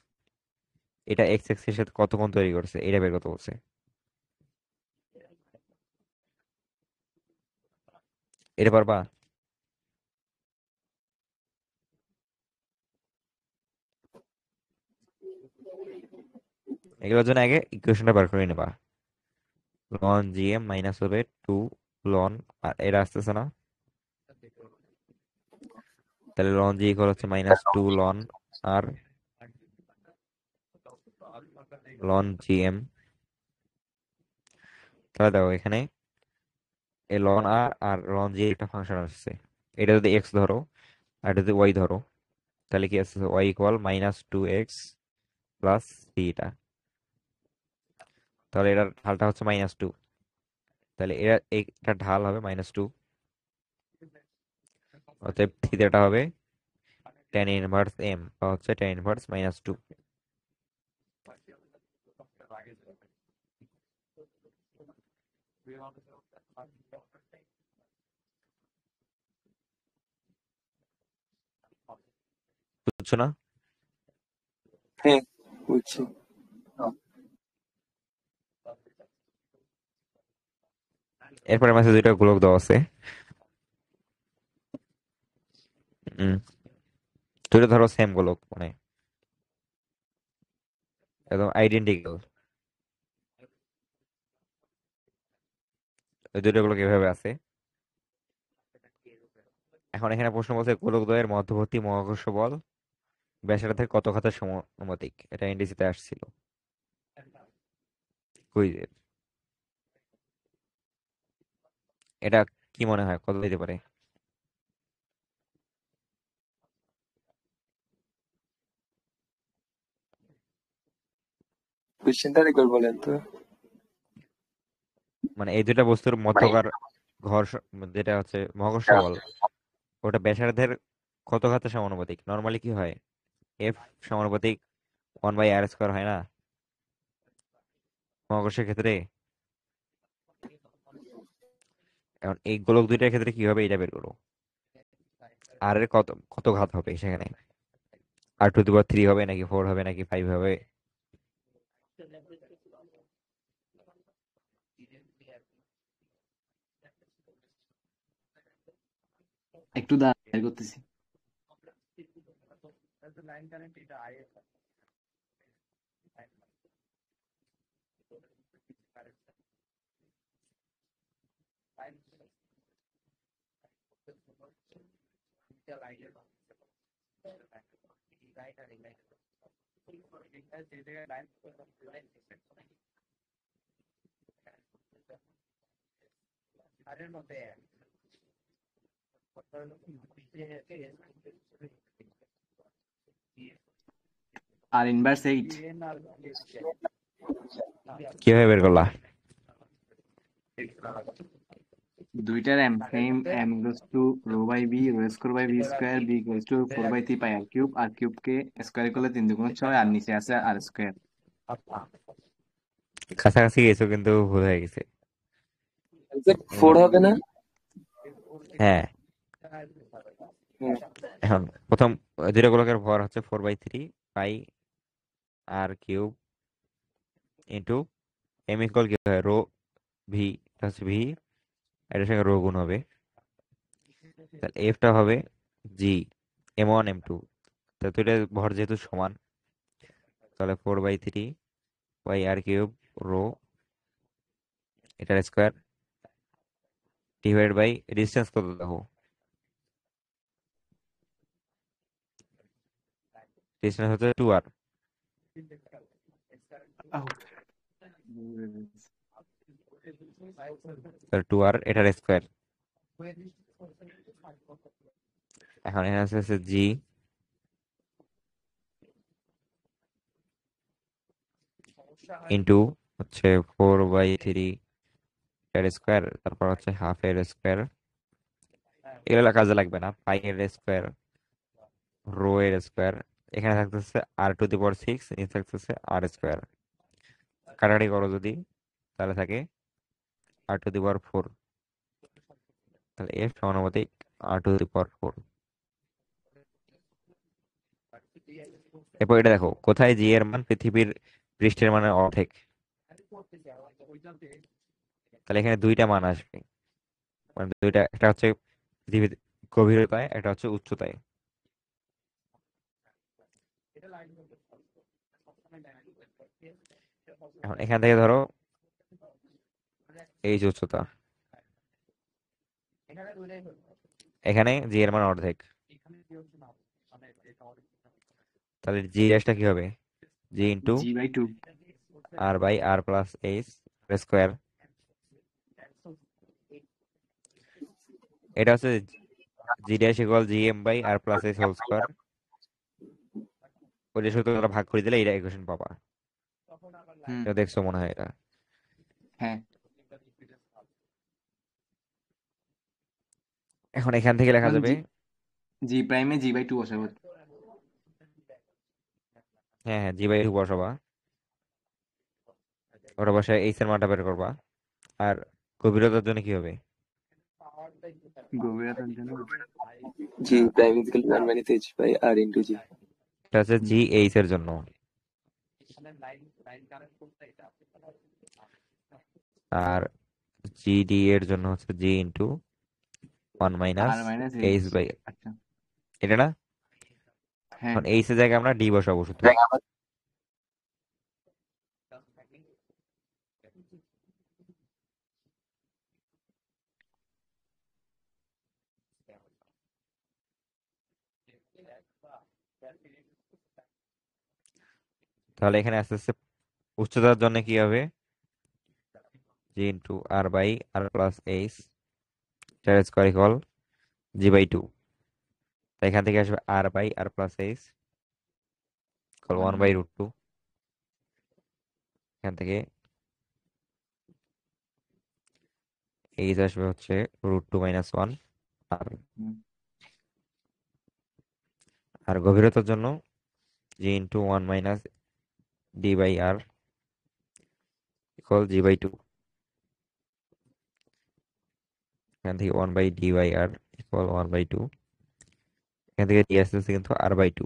A: এটা এক্স এক্সিসের সাথে কত কোণ তৈরি করছে এটা বের করতে বলছে। এটা পারবা? এগুলোর জন্য আগে ইকুয়েশনটা বার করে নেবা। লন জি এম মাইনাস হবে 2 লন, আর এটা আসতেছে না, তাহলে লন জি ইকুয়াল হচ্ছে -2 লন আর লন জি এম। তাহলে দেখো এখানে এই লন আর আর লন জি একটা ফাংশন আসছে। এটা যদি এক্স ধরো আর এটা যদি ওয়াই ধরো, তাহলে কি আসছে ওয়াই ইকুয়াল -2x প্লাস থ্রিটা। তাহলে এটার ঢালটা হচ্ছে -2, তাহলে এটা ঢাল হবে -2, অতএব থিটাটা হবে tan ইনভার্স এম বা হচ্ছে tan ইনভার্স -2। বুঝছো না?
B: হ্যাঁ, বুঝছি।
A: এরপরে মাঝে দুইটা গোলক দেওয়া আছে। হম, দুইটা ধরো সেম গোলক, মানে একদম আইডেন্টিক্যাল। ওই দুইটা গোলক এভাবে আছে। এখন এখানে প্রশ্ন বলছে গোলকদ্বয়ের মধ্যবর্তী মহাকর্ষ বল ব্যাসার্ধের কত ঘাতের সমানুপাতিক, এটা এনডিসিতে আসছিল। কুইজের। এটা কি মনে হয় কত দিতে পারে?
B: কোশ্চেনটা একবার বলেন তো।
A: মানে এই দুটা বস্তুর মধ্যকার যেটা হচ্ছে মহাকর্ষ বল, ওটা ব্যাসার্ধের কত ঘাতের সমানুপাতিক? নর্মালি কি হয়, এফ সমানুপাতিক 1/r² হয় না মহাকর্ষের ক্ষেত্রে? এখন এই গোলক দুইটার ক্ষেত্রে কি হবে এটা বের করো। আর এর কত কত ঘাত হবে সেখানে? r⁻³ হবে নাকি 4 হবে নাকি 5 হবে?
C: একটু দাঁড়ায় করতেছি। আর ইনভার্স 8
A: কিভাবে বের করলা?
C: দুইটার M same, M equals to rho by B, rho square by B square, B equals to 4/3 pi R cube, R cube কে স্কোয়ার করলে 3×6, আর নিচে আছে আর স্কোয়ার।
A: কাছাকাছি গেছো কিন্তু ভুল হয়ে গেছে।
B: 4 হবে না?
A: হ্যাঁ,
B: হুম।
A: এখন প্রথম দুইটা গোলকের ভর হচ্ছে 4/3 পাই r³ ইন্টু এম ইকুয়াল কি হয়, রো ভি, এটা হচ্ছে ভি, এটার সঙ্গে রো গুণ হবে। তাহলে এফটা হবে জি, m1 m2। তো দুইটা ভর যেহেতু সমান, তাহলে 4/3 পাই r³ রো, এটার স্কোয়ার ডিভাইড বাই ডিস্টেন্স কত দেখো, ডিস্টেন্স হচ্ছে 2r।
C: আহ,
A: তাহলে 2r এটার স্কোয়ার। এখন এখানে আছে জি ইন্টু হচ্ছে 4/3 এর স্কোয়ার, তারপর হচ্ছে হাফ এর স্কোয়ার, এগুলো কাজে লাগবে না, পাই এর স্কোয়ার, রো এর স্কোয়ার, এখানে থাকতেছে r⁻6, নিচে থাকতেছে r²। কাটাকাটি করো যদি, তাহলে থাকে r⁻4। তাহলে এফ সমানুপাতিক r⁻4। এরপর এটা দেখো, কোথায় জি এর মান পৃথিবীর পৃষ্ঠের মানের অর্ধেক। তাহলে এখানে দুইটা মান আসবে, মানে দুইটা, একটা হচ্ছে পৃথিবীর গভীরতায়, একটা হচ্ছে উচ্চতায়। এখন এখান থেকে ধরো এই যে উচ্চতা, এখানে জি এর মান অর্ধেক, তাহলে জি টা কি হবে, জি ইন্টু
C: g/2।
A: r/r+h² এটা হচ্ছে g'=gm/r+h²। ওই যে সূত্র দ্বারা ভাগ করে দিলে এটা ইকুয়েশন পাবা।
C: হুম।
A: এটা দেখছো মনে হয় এটা।
C: হ্যাঁ।
A: এখন এখান থেকে লেখা
C: এখন
A: যাবে,
C: জি প্রাইমে g/2 বসাবো।
A: হ্যাঁ হ্যাঁ, জি/2 বসাবা, ওটা বসে এইচ এর মানটা বের করবা। আর গভীরতার জন্য কি হবে?
C: গভীরতার জন্য
B: G prime is equal to 1 minus h by r into g.
A: এটা হচ্ছে জি এইচ এর জন্য, আর জিডি এর জন্য হচ্ছে G into 1 -
C: r -
A: H
C: h।
A: By,
C: আচ্ছা।
A: এটা না?
C: হ্যাঁ।
A: এখন এইচ এর জায়গায় আমরা ডি বসাবো শুধু। তাহলে এখানে আস্তে আস্তে উচ্চতার জন্য কি হবে, G into R by R plus H এটার square equal G by two. তাই এখান থেকে আসবে R by R plus H equal one by root two. এখান থেকে এইচ আসবে হচ্ছে রুট টু মাইনাস ওয়ান। আর আর গভীরতার জন্য G into one minus D by R equal G by two. এখান থেকে one by D by R equal one by two. এখান থেকে ডি আসতেছে কিন্তু আর বাই টু।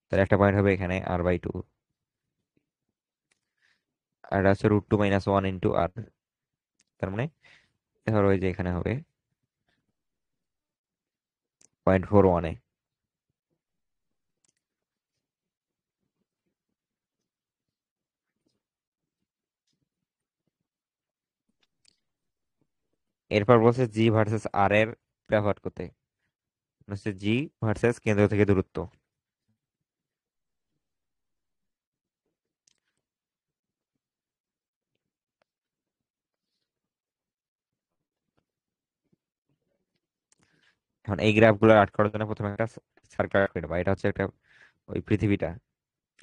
A: তাহলে একটা পয়েন্ট হবে এখানে আর বাই টু, আর এটা হচ্ছে root two minus one into R. তার মানে ধরো ওই যে এখানে হবে 0.41-এ। এরপর বলছে জি ভার্সেস আর এর ব্যবহার করতে, হচ্ছে জি ভার্সেস কেন্দ্র থেকে দূরত্ব। এখন এই গ্রাফগুলো আর্ট করার জন্য প্রথমে একটা সার্কেল আর্ট করে নেবা। এটা হচ্ছে একটা ওই পৃথিবীটা,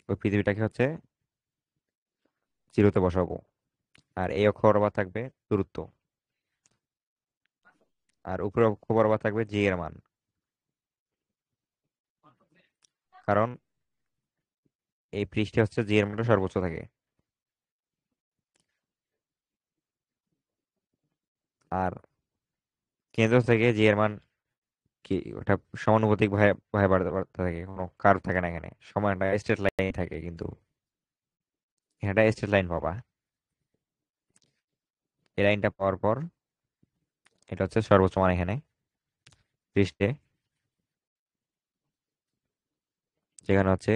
A: ওই পৃথিবীটাকে হচ্ছে জিরোতে বসাবো। আর এই অক্ষ বরাবর থাকবে দূরত্ব, আর উপরে অক্ষ বরাবর থাকবে জি এর মান। কারণ এই পৃষ্ঠে হচ্ছে জি এর মানটা সর্বোচ্চ থাকে। আর কেন্দ্র থেকে জি এর মান কি ওটা সমানুপাতিক ভাবে ভাবে বাড়তে বাড়তে থাকে, কোনো কার্ভ থাকে না এখানে, সমানটা স্ট্রেট লাইন থাকে, কিন্তু এখানটা স্ট্রেট লাইন পাবা। এই লাইনটা পাওয়ার পর এটা হচ্ছে সর্বোচ্চ মান এখানে পৃষ্ঠে, যেখানে হচ্ছে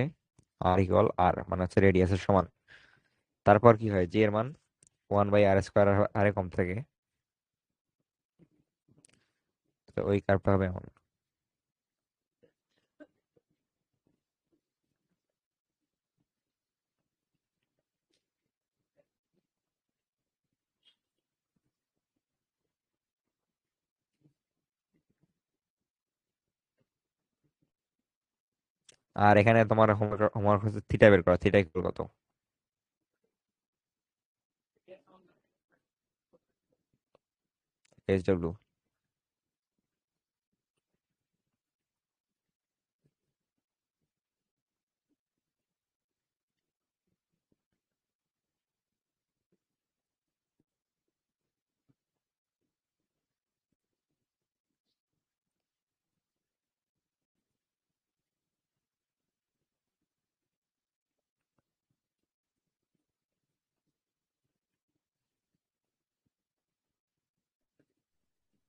A: আর ইকুয়াল আর মানে হচ্ছে রেডিয়াসের সমান। তারপর কি হয়, জি এর মান ওয়ান বাই আর স্কোয়ার আরে কম থাকে। তো ওই কার্ভটা হবে এমন। আর এখানে তোমার হোমওয়ার্ক হোমওয়ার্ক হচ্ছে থিটা বের করা, থিটা ইকুয়াল কত। H W.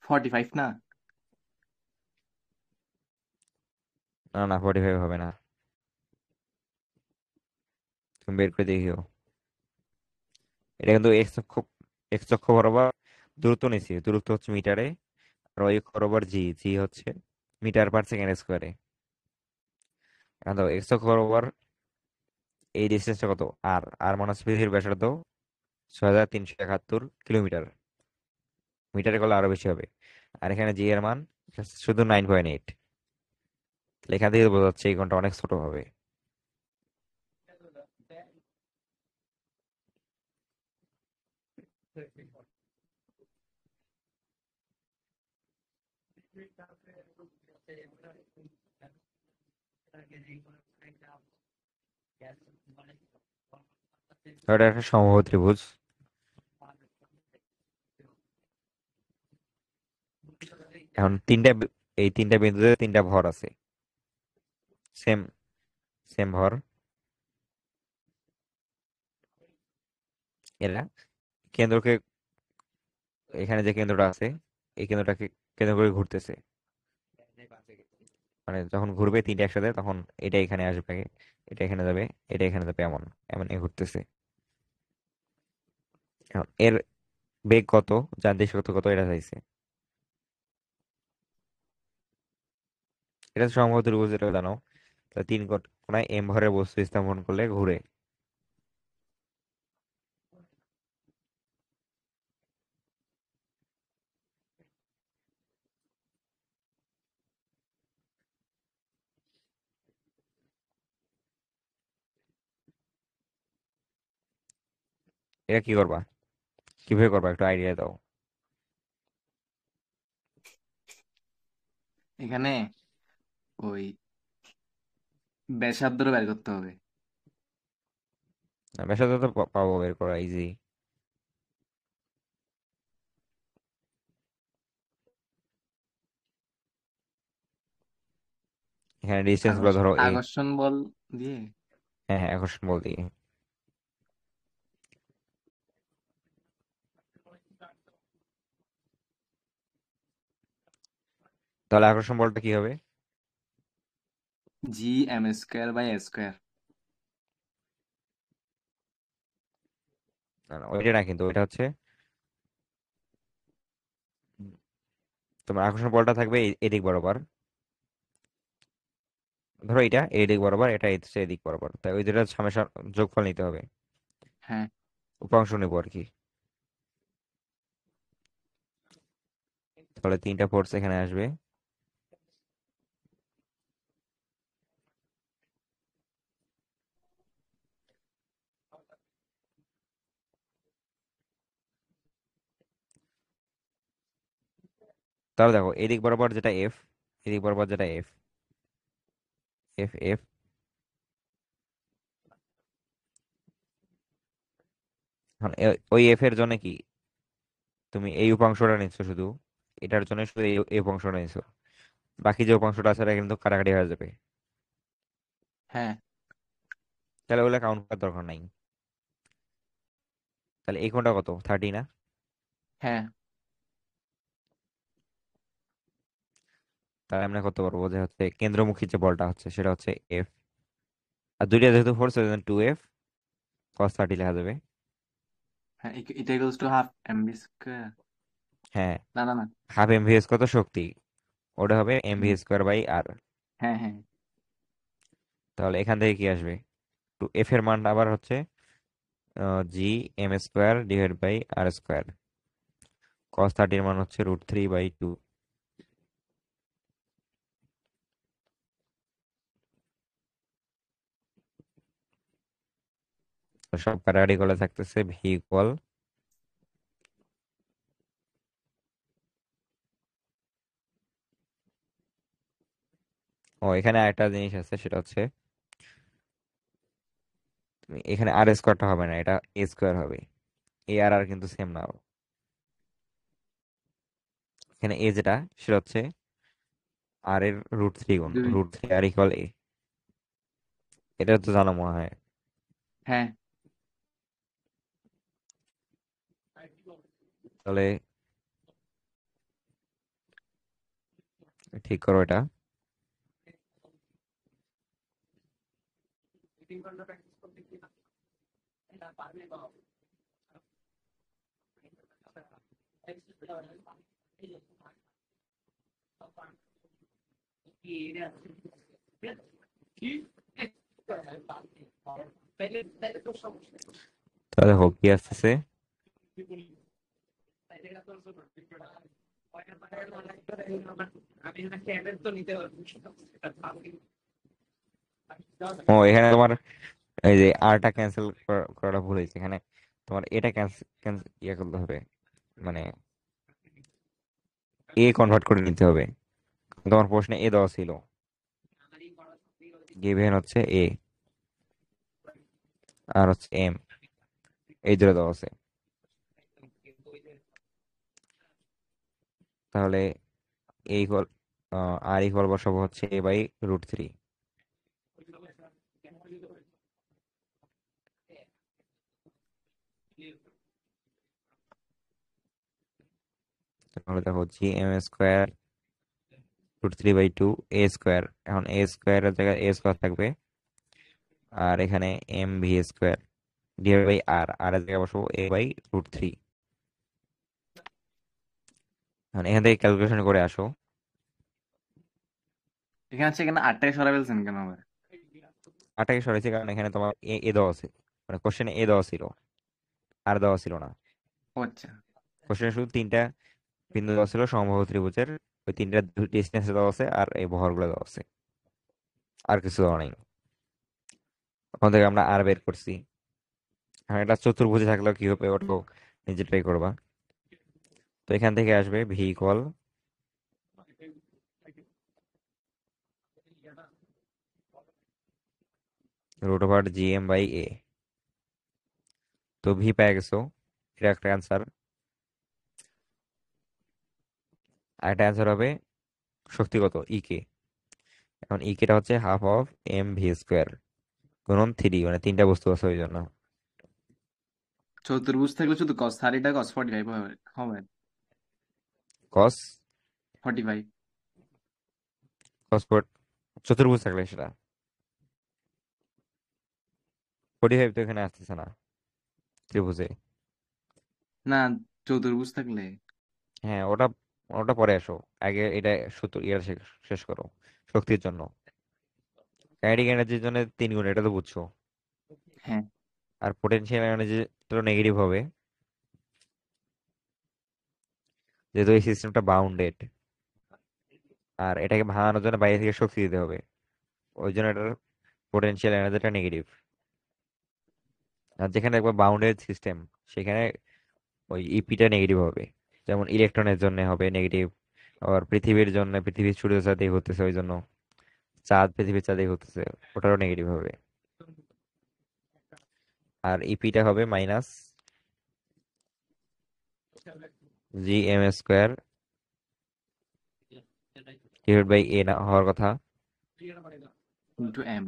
C: 45 না?
A: না না, 45 হবে না, তুমি বের করে দেখিও। এটা কিন্তু এক্স অক্ষ বরাবর দূরত্ব নিচ্ছি, দূরত্ব হচ্ছে মিটারে। আর ওই অক্ষ বরাবর জি, জি হচ্ছে মিটার পার সেকেন্ড স্কোয়ারে। এখন তো এক্স অক্ষ বরাবর এই ডিস্টেন্সটা কত, আর আর মানে হচ্ছে পৃথিবীর ব্যাসার্ধ 6371 কিলোমিটার। মিটারে করলে আরো বেশি হবে। আর এখানে জি এর মান শুধু 9.8। এখান থেকে বোঝা যাচ্ছে এই কোণটা অনেক ছোট হবে। তো এটা একটা সমবাহু ত্রিভুজ। এখন এই তিনটা বিন্দুতে তিনটা ভর আছে, সেম সেম ভর। এরা কেন্দ্রকে, এখানে যে কেন্দ্রটা আছে এই কেন্দ্রটাকে কেন্দ্র করে ঘুরতেছে। মানে যখন ঘুরবে তিনটা একসাথে তখন এটা এখানে আসবে আগে, এটা এখানে যাবে, এটা এখানে যাবে, এমন এমন এ ঘুরতেছে। এখন এর বেগ কত, যান্ত্রিক শক্তি কত, এটা চাইছে। এটা সমবাহু ত্রিভুজ, এটা জানো। তাহলে তিন কোণায় এম ভরের বস্তু স্থাপন করলে ঘুরে। এটা কি করবা, কিভাবে করবা একটু আইডিয়া দাও।
C: এখানে ওই ব্যাসার্ধটা বের করতে হবে।
A: ব্যাসার্ধ তো পাবো, বের করা ইজি। এখানে ডিস্টেন্স গুলো ধরো এ।
C: আকর্ষণ বল দিয়ে।
A: হ্যাঁ হ্যাঁ, আকর্ষণ বল দিয়ে। তাহলে আকর্ষণ বলটা কি হবে?
C: G M square by A square.
A: না না, ওইটা না, কিন্তু ওইটা হচ্ছে উম, তোমার আকর্ষণ বলটা থাকবে এদিক বরাবর। ধরো এটা এদিক বরাবর, এটা হচ্ছে এদিক বরাবর, তাই ওই দুটো হামেশা যোগফল নিতে হবে,
C: হ্যাঁ।
A: উপাংশ নেবো আর কি। তাহলে তিনটা ফোর্স এখানে আসবে। তাহলে দেখো এদিক বরাবর যেটা এফ, এদিক বরাবর যেটা এফ, এফ এফ, ওই এফ এর জন্য কি তুমি এই উপাংশটা নিচ্ছ শুধু, এটার জন্য শুধু এই উপাংশটা নিচ্ছ, বাকি যে উপাংশটা আছে এটা কিন্তু কাটাকাটি হয়ে যাবে।
C: হ্যাঁ।
A: তাহলে ওগুলো কাউন্ট করার দরকার নাই। তাহলে এই কোণটা কত, 30 না?
C: হ্যাঁ।
A: তাহলে আমরা করতে পারবো যে হচ্ছে কেন্দ্রমুখী যে বলটা হচ্ছে সেটা হচ্ছে এফ, আর দুইটা যেহেতু ফোর্স, 2F cos 30 লেখা যাবে।
C: হ্যাঁ, এটা equals to half M B square.
A: হ্যাঁ,
C: না না না।
A: হাফ এমভিএস কত শক্তি, ওটা হবে এমভি
C: হুম,
A: স্কোয়ার বাই আর।
C: হ্যাঁ হ্যাঁ।
A: তাহলে এখান থেকে কি আসবে, টু এফ এর মান আবার হচ্ছে G M square divide by R square, cos 30 এর মান হচ্ছে √3/2। সব কাটাকাটি করে থাকতেছে ভি ইকুয়াল, ও এখানে আরেকটা জিনিস আছে সেটা হচ্ছে তুমি এখানে আর স্কোয়ারটা হবে না, এটা এ স্কোয়ার হবে। এ আর আর কিন্তু সেম না, এখানে এ যেটা সেটা হচ্ছে আর এর √3 গুণ,
C: দুই।
A: √3 আর ইকুয়াল এ। এটা তো জানা মনে হয়।
C: হ্যাঁ।
A: তাহলে ঠিক করো এটা। তাহলে হোক কি আসতেছে, ও এখানে তোমার এই যে আরটা ক্যান্সেল করাটা ভুল হয়েছে, এখানে তোমার এটা ক্যান্সেল ইয়ে করতে হবে, মানে এ কনভার্ট করে নিতে হবে। তোমার প্রশ্নে এ দেওয়া ছিল, গিভেন হচ্ছে এ আর হচ্ছে এম, এই দুটো দেওয়া আছে। তাহলে এ ইকুয়াল, আর ইকুয়াল বসাবো হচ্ছে a/√3। তাহলে দেখো জি এম স্কোয়ার √3/2 এ স্কোয়ার, এখন এ স্কোয়ারের জায়গায় এ স্কোয়ার থাকবে, আর এখানে mv² ডিভাইড বাই আর, আর এর জায়গায় বসাবো a/√3। এখন এখান থেকে ক্যালকুলেশন করে আসো।
C: এখানে আছে, এখানে আটটাকে সরাই ফেলছেন কেন আবার?
A: আটটাকে সরাইছি কারণ এখানে তোমার এ দেওয়া আছে, মানে কোশ্চেনে এ দেওয়া ছিল, আর দেওয়া ছিল না।
C: ও আচ্ছা।
A: কোশ্চেনে শুধু তিনটা বিন্দু দেওয়া ছিল সমবাহু ত্রিভুজের, ওই তিনটা ডিস্টেন্স দেওয়া আছে আর এই বহরগুলো দেওয়া আছে, আর কিছু দেওয়া নেই। ওখান থেকে আমরা আর বের করছি, আর এটা চতুর্ভুজে থাকলেও কি হবে, ওটাও নিজে ট্রাই করবা। তো এখান থেকে আসবে ভি ইকুয়াল √GM/A। তো ভি পেয়ে গেছো, এটা একটা অ্যান্সার। আর একটা অ্যান্সার হবে শক্তিগত কে। এখন কেটা হচ্ছে ½ of mv² গুণন 3, মানে তিনটা বস্তু আছে ওই জন্য।
C: চতুর্ভুজ থাকলে শুধু কস 30টা কস 45 হবে হবে
A: কস
C: 45।
A: কস চতুর্ভুজ থাকলে সেটা 45 তো এখানে আসতেছে না ত্রিভুজে।
C: না, চতুর্ভুজ থাকলে
A: হ্যাঁ, ওটা ওটা পরে আসো, আগে এটা সূত্র ইয়ার শেষ শেষ করো। শক্তির জন্য, কাইনেটিক এনার্জির জন্য 3 গুণ, এটা তো বুঝছো।
C: হ্যাঁ।
A: আর পোটেনশিয়াল এনার্জি তো নেগেটিভ হবে, যেহেতু এই সিস্টেমটা বাউন্ডেড। আর এটাকে ভাঙানোর জন্য বাইরে থেকে শক্তি দিতে হবে, ওই জন্য এটার পোটেনশিয়াল এনার্জিটা নেগেটিভ। আর যেখানে একবার বাউন্ডেড সিস্টেম, সেখানে ওই ইপিটা নেগেটিভ হবে। যেমন ইলেকট্রনের জন্য হবে নেগেটিভ, আবার পৃথিবীর জন্য, পৃথিবীর সূর্যের সাথেই হতেছে ওই জন্য, চাঁদ পৃথিবীর চাঁদেই হতেছে, ওটারও নেগেটিভ হবে। আর ইপিটা হবে -GM² / A না হওয়ার কথা।
C: Into M.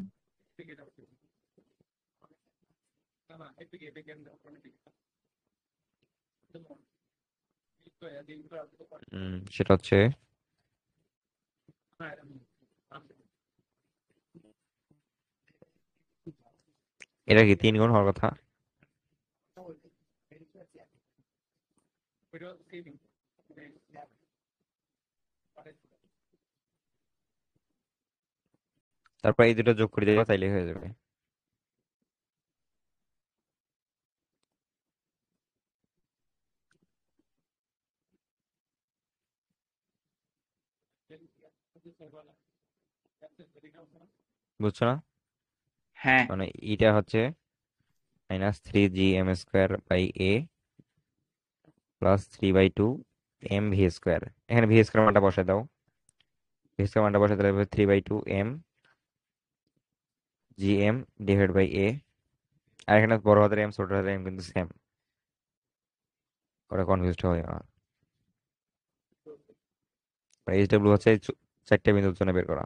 A: সেটা হচ্ছে এটা কি 3 গুণ হওয়ার কথা। তারপর এই দুটো যোগ করে দেবা, তাইলে হয়ে যাবে। বুঝছো না?
C: হ্যাঁ।
A: মানে এটা হচ্ছে -3GM² / A +3/2 mv²। এখানে v² মানটা বসায় দাও, v² মানটা বসায় দিলে 3/2 mgm/A। আর এখানে বড় হাতের এম ছোট হাতের এম কিন্তু সেম, ওরা কনফিউজড হয় না। এইচডব্লিউ হচ্ছে এই 4টে বিন্দুর জন্য বের করা,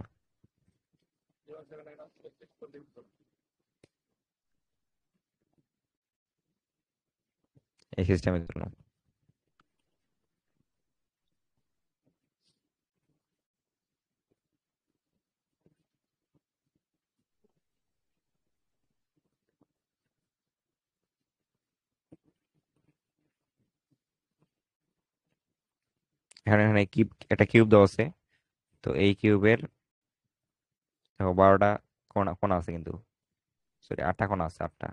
A: এই সিস্টেমের জন্য। এখানে এখানে কিউব, একটা কিউব দেওয়া আছে। তো এই কিউবের 12টা কোণা কোণা আছে কিন্তু, সরি 8টা কোণা আছে, 8টা।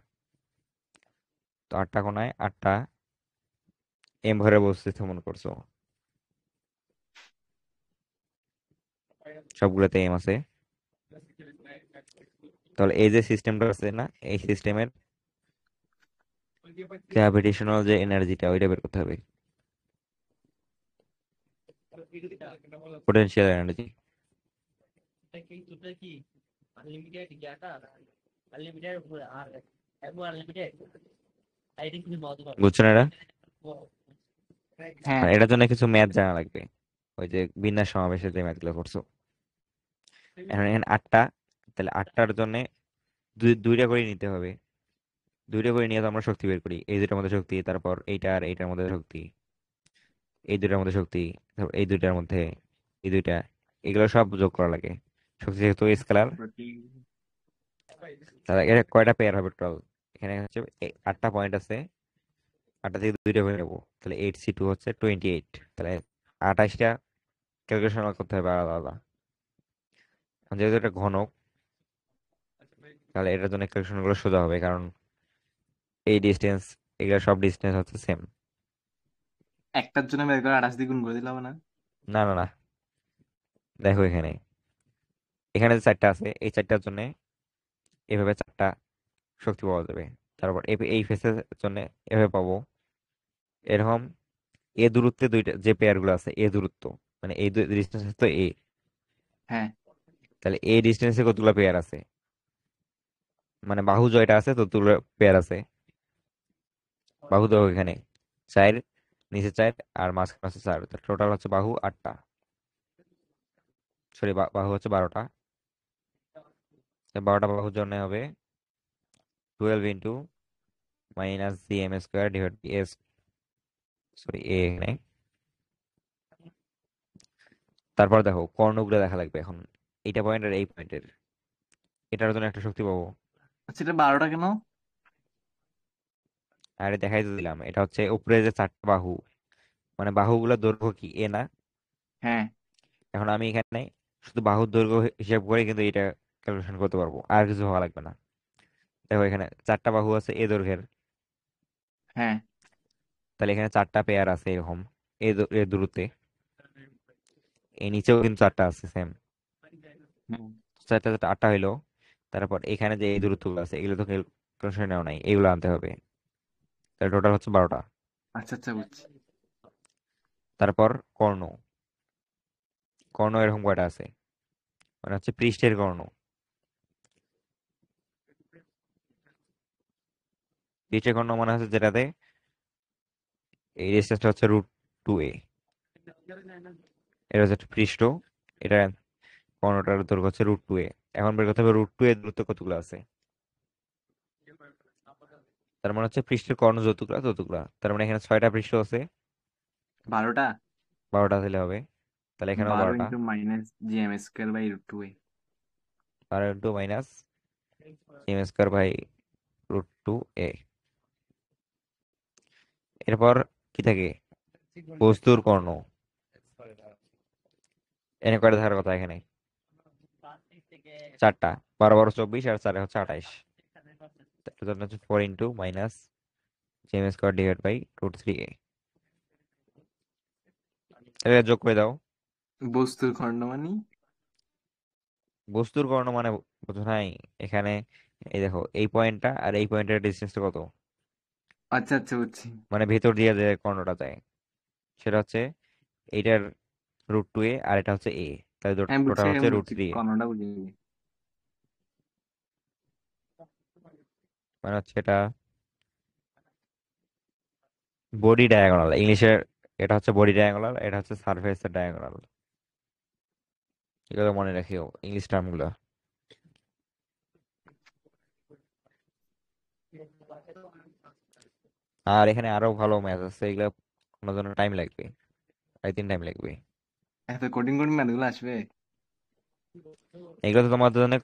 A: তো 8টা কোণায় 8টা এম ভরে বস্তু স্থাপন করছো, সবগুলোতে এম আছে। তাহলে এই যে সিস্টেমটা আছে না, এই সিস্টেমের গ্র্যাভিটেশনাল যে এনার্জিটা, ওইটা বের করতে হবে, পোটেনশিয়াল এনার্জি। বুঝছো না এটা?
C: হ্যাঁ।
A: আর এটার জন্য কিছু ম্যাথ জানা লাগবে, ওই যে বিন্যাস সমাবেশে যে ম্যাথ গুলো করছো। এখন এখানে 8টা, তাহলে 8টার জন্য দুইটা করে নিতে হবে। দুইটা করে নিয়ে তো আমরা শক্তি বের করি, এই দুটার মধ্যে শক্তি, তারপর এইটা আর এইটার মধ্যে শক্তি, এই দুটার মধ্যে শক্তি, তারপর এই দুইটার মধ্যে, এই দুইটা, এগুলো সব যোগ করা লাগে। শক্তি যেহেতু স্কেলার, তাহলে এর কয়টা পেয়ার হবে টোটাল? এখানে হচ্ছে 8টা পয়েন্ট আছে, 8টা থেকে দুইটা করে নেবো, তাহলে 8c2 হচ্ছে 28। তাহলে 28টা ক্যালকুলেশন করতে হবে আলাদা আলাদা। এখন যেহেতু এটা ঘনক, তাহলে এটার জন্য ক্যালকুলেশন গুলো সোজা হবে, কারণ এই ডিস্টেন্স, এগুলো সব ডিস্টেন্স হচ্ছে সেম।
C: একটার জন্য বের করে 28 দিয়ে গুণ করে দিলাম না?
A: না না না, দেখো এখানে, এখানে যে 4টা আছে, এই 4টার জন্য এভাবে 4টা শক্তি পাওয়া যাবে। তারপর এই ফেসের জন্য এভাবে পাবো। এরকম এ দূরত্বে দুইটা যে পেয়ার গুলো আছে, এ দূরত্ব মানে এই ডিস্টেন্স তো এ,
C: হ্যাঁ
A: তাহলে এই ডিস্টেন্সে কতগুলো পেয়ার আছে, মানে বাহু জয়টা আছে ততগুলো পেয়ার আছে। বাহু তো এখানে চার, নিচে চার, আর মাঝখানে হচ্ছে চার, টোটাল হচ্ছে বাহু 8টা, সরি বাহু হচ্ছে 12টা। 12টা বাহুর জন্য হবে 12 × -gm² divide by S, sorry এ এখানে। তারপর দেখো কর্ণগুলো দেখা লাগবে এখন, এইটা পয়েন্টের এই পয়েন্টের, এটার জন্য একটা শক্তি পাবো।
C: আচ্ছা, এটা 12টা কেন?
A: আরে দেখাই তো দিলাম, এটা হচ্ছে উপরে যে 4টা বাহু, মানে বাহুগুলোর দৈর্ঘ্য কি এ না।
C: হ্যাঁ
A: এখন আমি এখানে শুধু বাহুর দৈর্ঘ্য হিসাব করে কিন্তু এটা ক্যালকুলেশন করতে পারবো, আর কিছু হওয়া লাগবে না। দেখো এখানে 4টা বাহু আছে এ দৈর্ঘ্যের,
C: হ্যাঁ।
A: তাহলে এখানে 4টা পেয়ার আছে এরকম এ দূরত্বে। এই নিচেও কিন্তু 4টা আছে সেম,
C: হুম।
A: 4টা 8টা হইলো। তারপর এখানে যে এই দূরত্বগুলো আছে এগুলো তো ক্যালকুলেশন নেওয়া নাই, এগুলো আনতে হবে। তাহলে টোটাল হচ্ছে 12টা।
C: আচ্ছা আচ্ছা, বুঝছি।
A: তারপর কর্ণ, কর্ণ এরকম কয়টা আছে, মানে হচ্ছে পৃষ্ঠের কর্ণ। পৃষ্ঠের কর্ণ মানে হচ্ছে যেটাতে এই ডিস্টেন্সটা হচ্ছে √2a, এটা হচ্ছে একটা পৃষ্ঠ, এটা কর্ণটার দৈর্ঘ্য হচ্ছে √2a। এখন বের করতে হবে √2a দূরত্ব কতগুলো আছে, তার মানে হচ্ছে পৃষ্ঠের কর্ণ যতগুলা ততগুলা, তার মানে এখানে 6টা পৃষ্ঠ আছে,
C: 12টা।
A: 12টা দিলে হবে, তাহলে এখানেও
C: 12
A: 12টা।
C: Into -gm² by √2a।
A: 12 × -gm² by √2a। এরপর কি থাকে, বস্তুর কর্ণ, এনে কয়টা থাকার কথা এখানে, 4টা, 12 12 24, আর 4 হচ্ছে 28। তার জন্য হচ্ছে 4 × -gm² ডিভাইড বাই √3a। তাহলে যোগ করে দাও।
C: বস্তুর খণ্ড মানে?
A: বস্তুর কর্ণ মানে বুঝো নাই, এখানে এই দেখো এই পয়েন্টটা আর এই পয়েন্টের ডিস্টেন্সটা কত,
C: আচ্ছা আচ্ছা, বুঝছি।
A: মানে ভেতর দিয়ে যে কর্ণটা যায় সেটা হচ্ছে এইটার √2a, আর এটা হচ্ছে এ, তাহলে
C: হ্যাঁ বুঝছি,
A: টোটাল হচ্ছে
C: এখন বুঝছি,
A: √3a।
C: কর্ণটা বুঝিনি।
A: মানে হচ্ছে এটা বডি ডায়াগোনাল ইংলিশের, এটা হচ্ছে বডি ডায়াগোনাল, এটা হচ্ছে সারফেসের ডায়াগোনাল। এগুলো মনে রাখিও ইংলিশ টার্ম গুলো। আর এখানে আরো ভালো ম্যাথ আছে, এগুলো কোনো জন্য টাইম লাগবে, 2-3 টাইম লাগবে।
C: এত কঠিন কঠিন ম্যাথগুলো আসবে?
A: এগুলো তো তোমাদের জন্য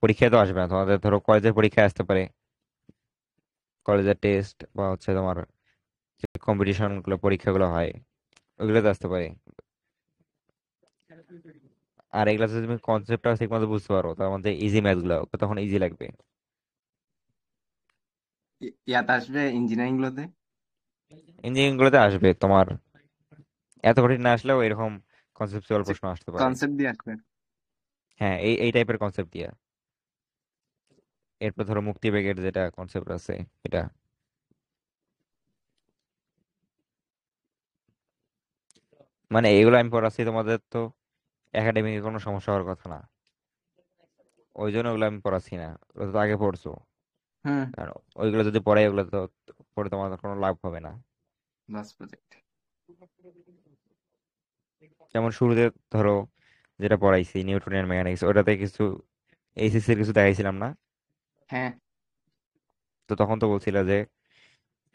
A: পরীক্ষায় তো আসবে না, তোমাদের ধরো কলেজের পরীক্ষায় আসতে পারে, কলেজের টেস্ট বা হচ্ছে তোমার যে কম্পিটিশন গুলো পরীক্ষাগুলো হয় ওইগুলোতে আসতে পারে। আর এগুলা যদি তুমি কনসেপ্টটা ঠিক মতো বুঝতে পারো তার মধ্যে ইজি ম্যাথ গুলো ওকে তখন ইজি লাগবে।
C: ইয়াতে আসবে ইঞ্জিনিয়ারিং গুলোতে?
A: ইঞ্জিনিয়ারিং গুলোতে আসবে তোমার, এত কঠিন না আসলেও এরকম কনসেপচুয়াল প্রশ্ন আসতে পারে।
C: কনসেপ্ট দিয়ে আসবে।
A: হ্যাঁ এই টাইপের কনসেপ্ট দিয়ে। এরপর ধরো মুক্তি বেগের যেটা কনসেপ্ট আছে এটা, মানে এগুলো আমি পড়াচ্ছি তোমাদের তো একাডেমিকে কোনো সমস্যা হওয়ার কথা না, ওই জন্য ওগুলো আমি পড়াচ্ছি না, ওগুলো তো আগে পড়ছো।
C: হুম।
A: আর ওইগুলো যদি পড়াই ওগুলো তো পড়ে তোমার কোনো লাভ হবে না।
C: Last project.
A: যেমন শুরুতে ধরো যেটা পড়াইছি নিউটনের মেকানিক্স, ওটাতে কিছু এইচএসসি এর কিছু দেখাইছিলাম না,
C: হ্যাঁ
A: তো তখন তো বলছিল যে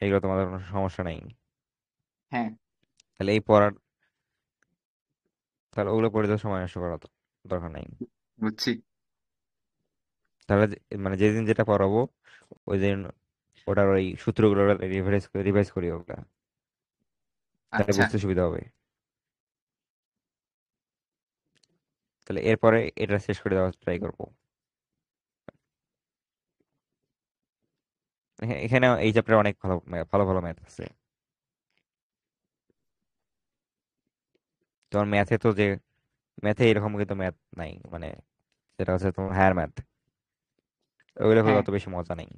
A: এগুলো তোমাদের কোনো সমস্যা নাই।
C: হ্যাঁ।
A: তাহলে এই পড়ার, তাহলে ওগুলো পড়ে তো সময় নষ্ট করা দরকার নাই।
C: বুঝছি।
A: তাহলে মানে যেদিন যেটা পড়াবো ওই দিন ওটার ওই সূত্রগুলো রিভাইজ করি ওগুলা, তাহলে
C: আচ্ছা।
A: বুঝতে সুবিধা হবে। তাহলে এরপরে এটা শেষ করে দেওয়ার ট্রাই করবো। এখানে এই চ্যাপ্টারে অনেক ভালো ভালো ভালো ম্যাথ আছে। তোমার ম্যাথে তো যে ম্যাথে এরকম কিন্তু ম্যাথ নাই, মানে যেটা হচ্ছে তোমার হায়ার ম্যাথ, ওইগুলো খুব
C: হ্যাঁ
A: অত বেশি মজা নেই।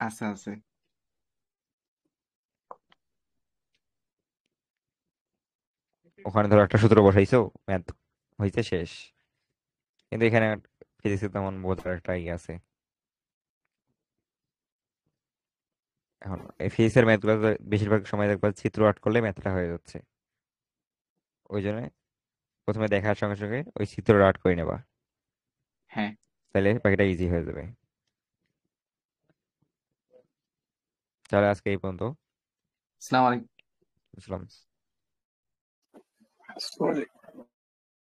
C: আছে আছে।
A: ওখানে ধরো একটা সূত্র বসাইছো, ম্যাথ হয়েছে শেষ। কিন্তু এখানে ফিজিক্সে তেমন বোঝার একটা ইয়ে আছে। এখন এই ফিজিক্সের ম্যাথগুলো বেশিরভাগ সময় দেখবা চিত্র আর্ট করলে ম্যাথটা হয়ে যাচ্ছে। ওই জন্য প্রথমে দেখার সঙ্গে সঙ্গে ওই চিত্র আর্ট করে নেবা,
C: হ্যাঁ।
A: তাহলে বাকিটা ইজি হয়ে যাবে। তাহলে আজকে এই পর্যন্ত।
C: আসসালামু আলাইকুম।
A: বুঝলাম।
B: Sorry.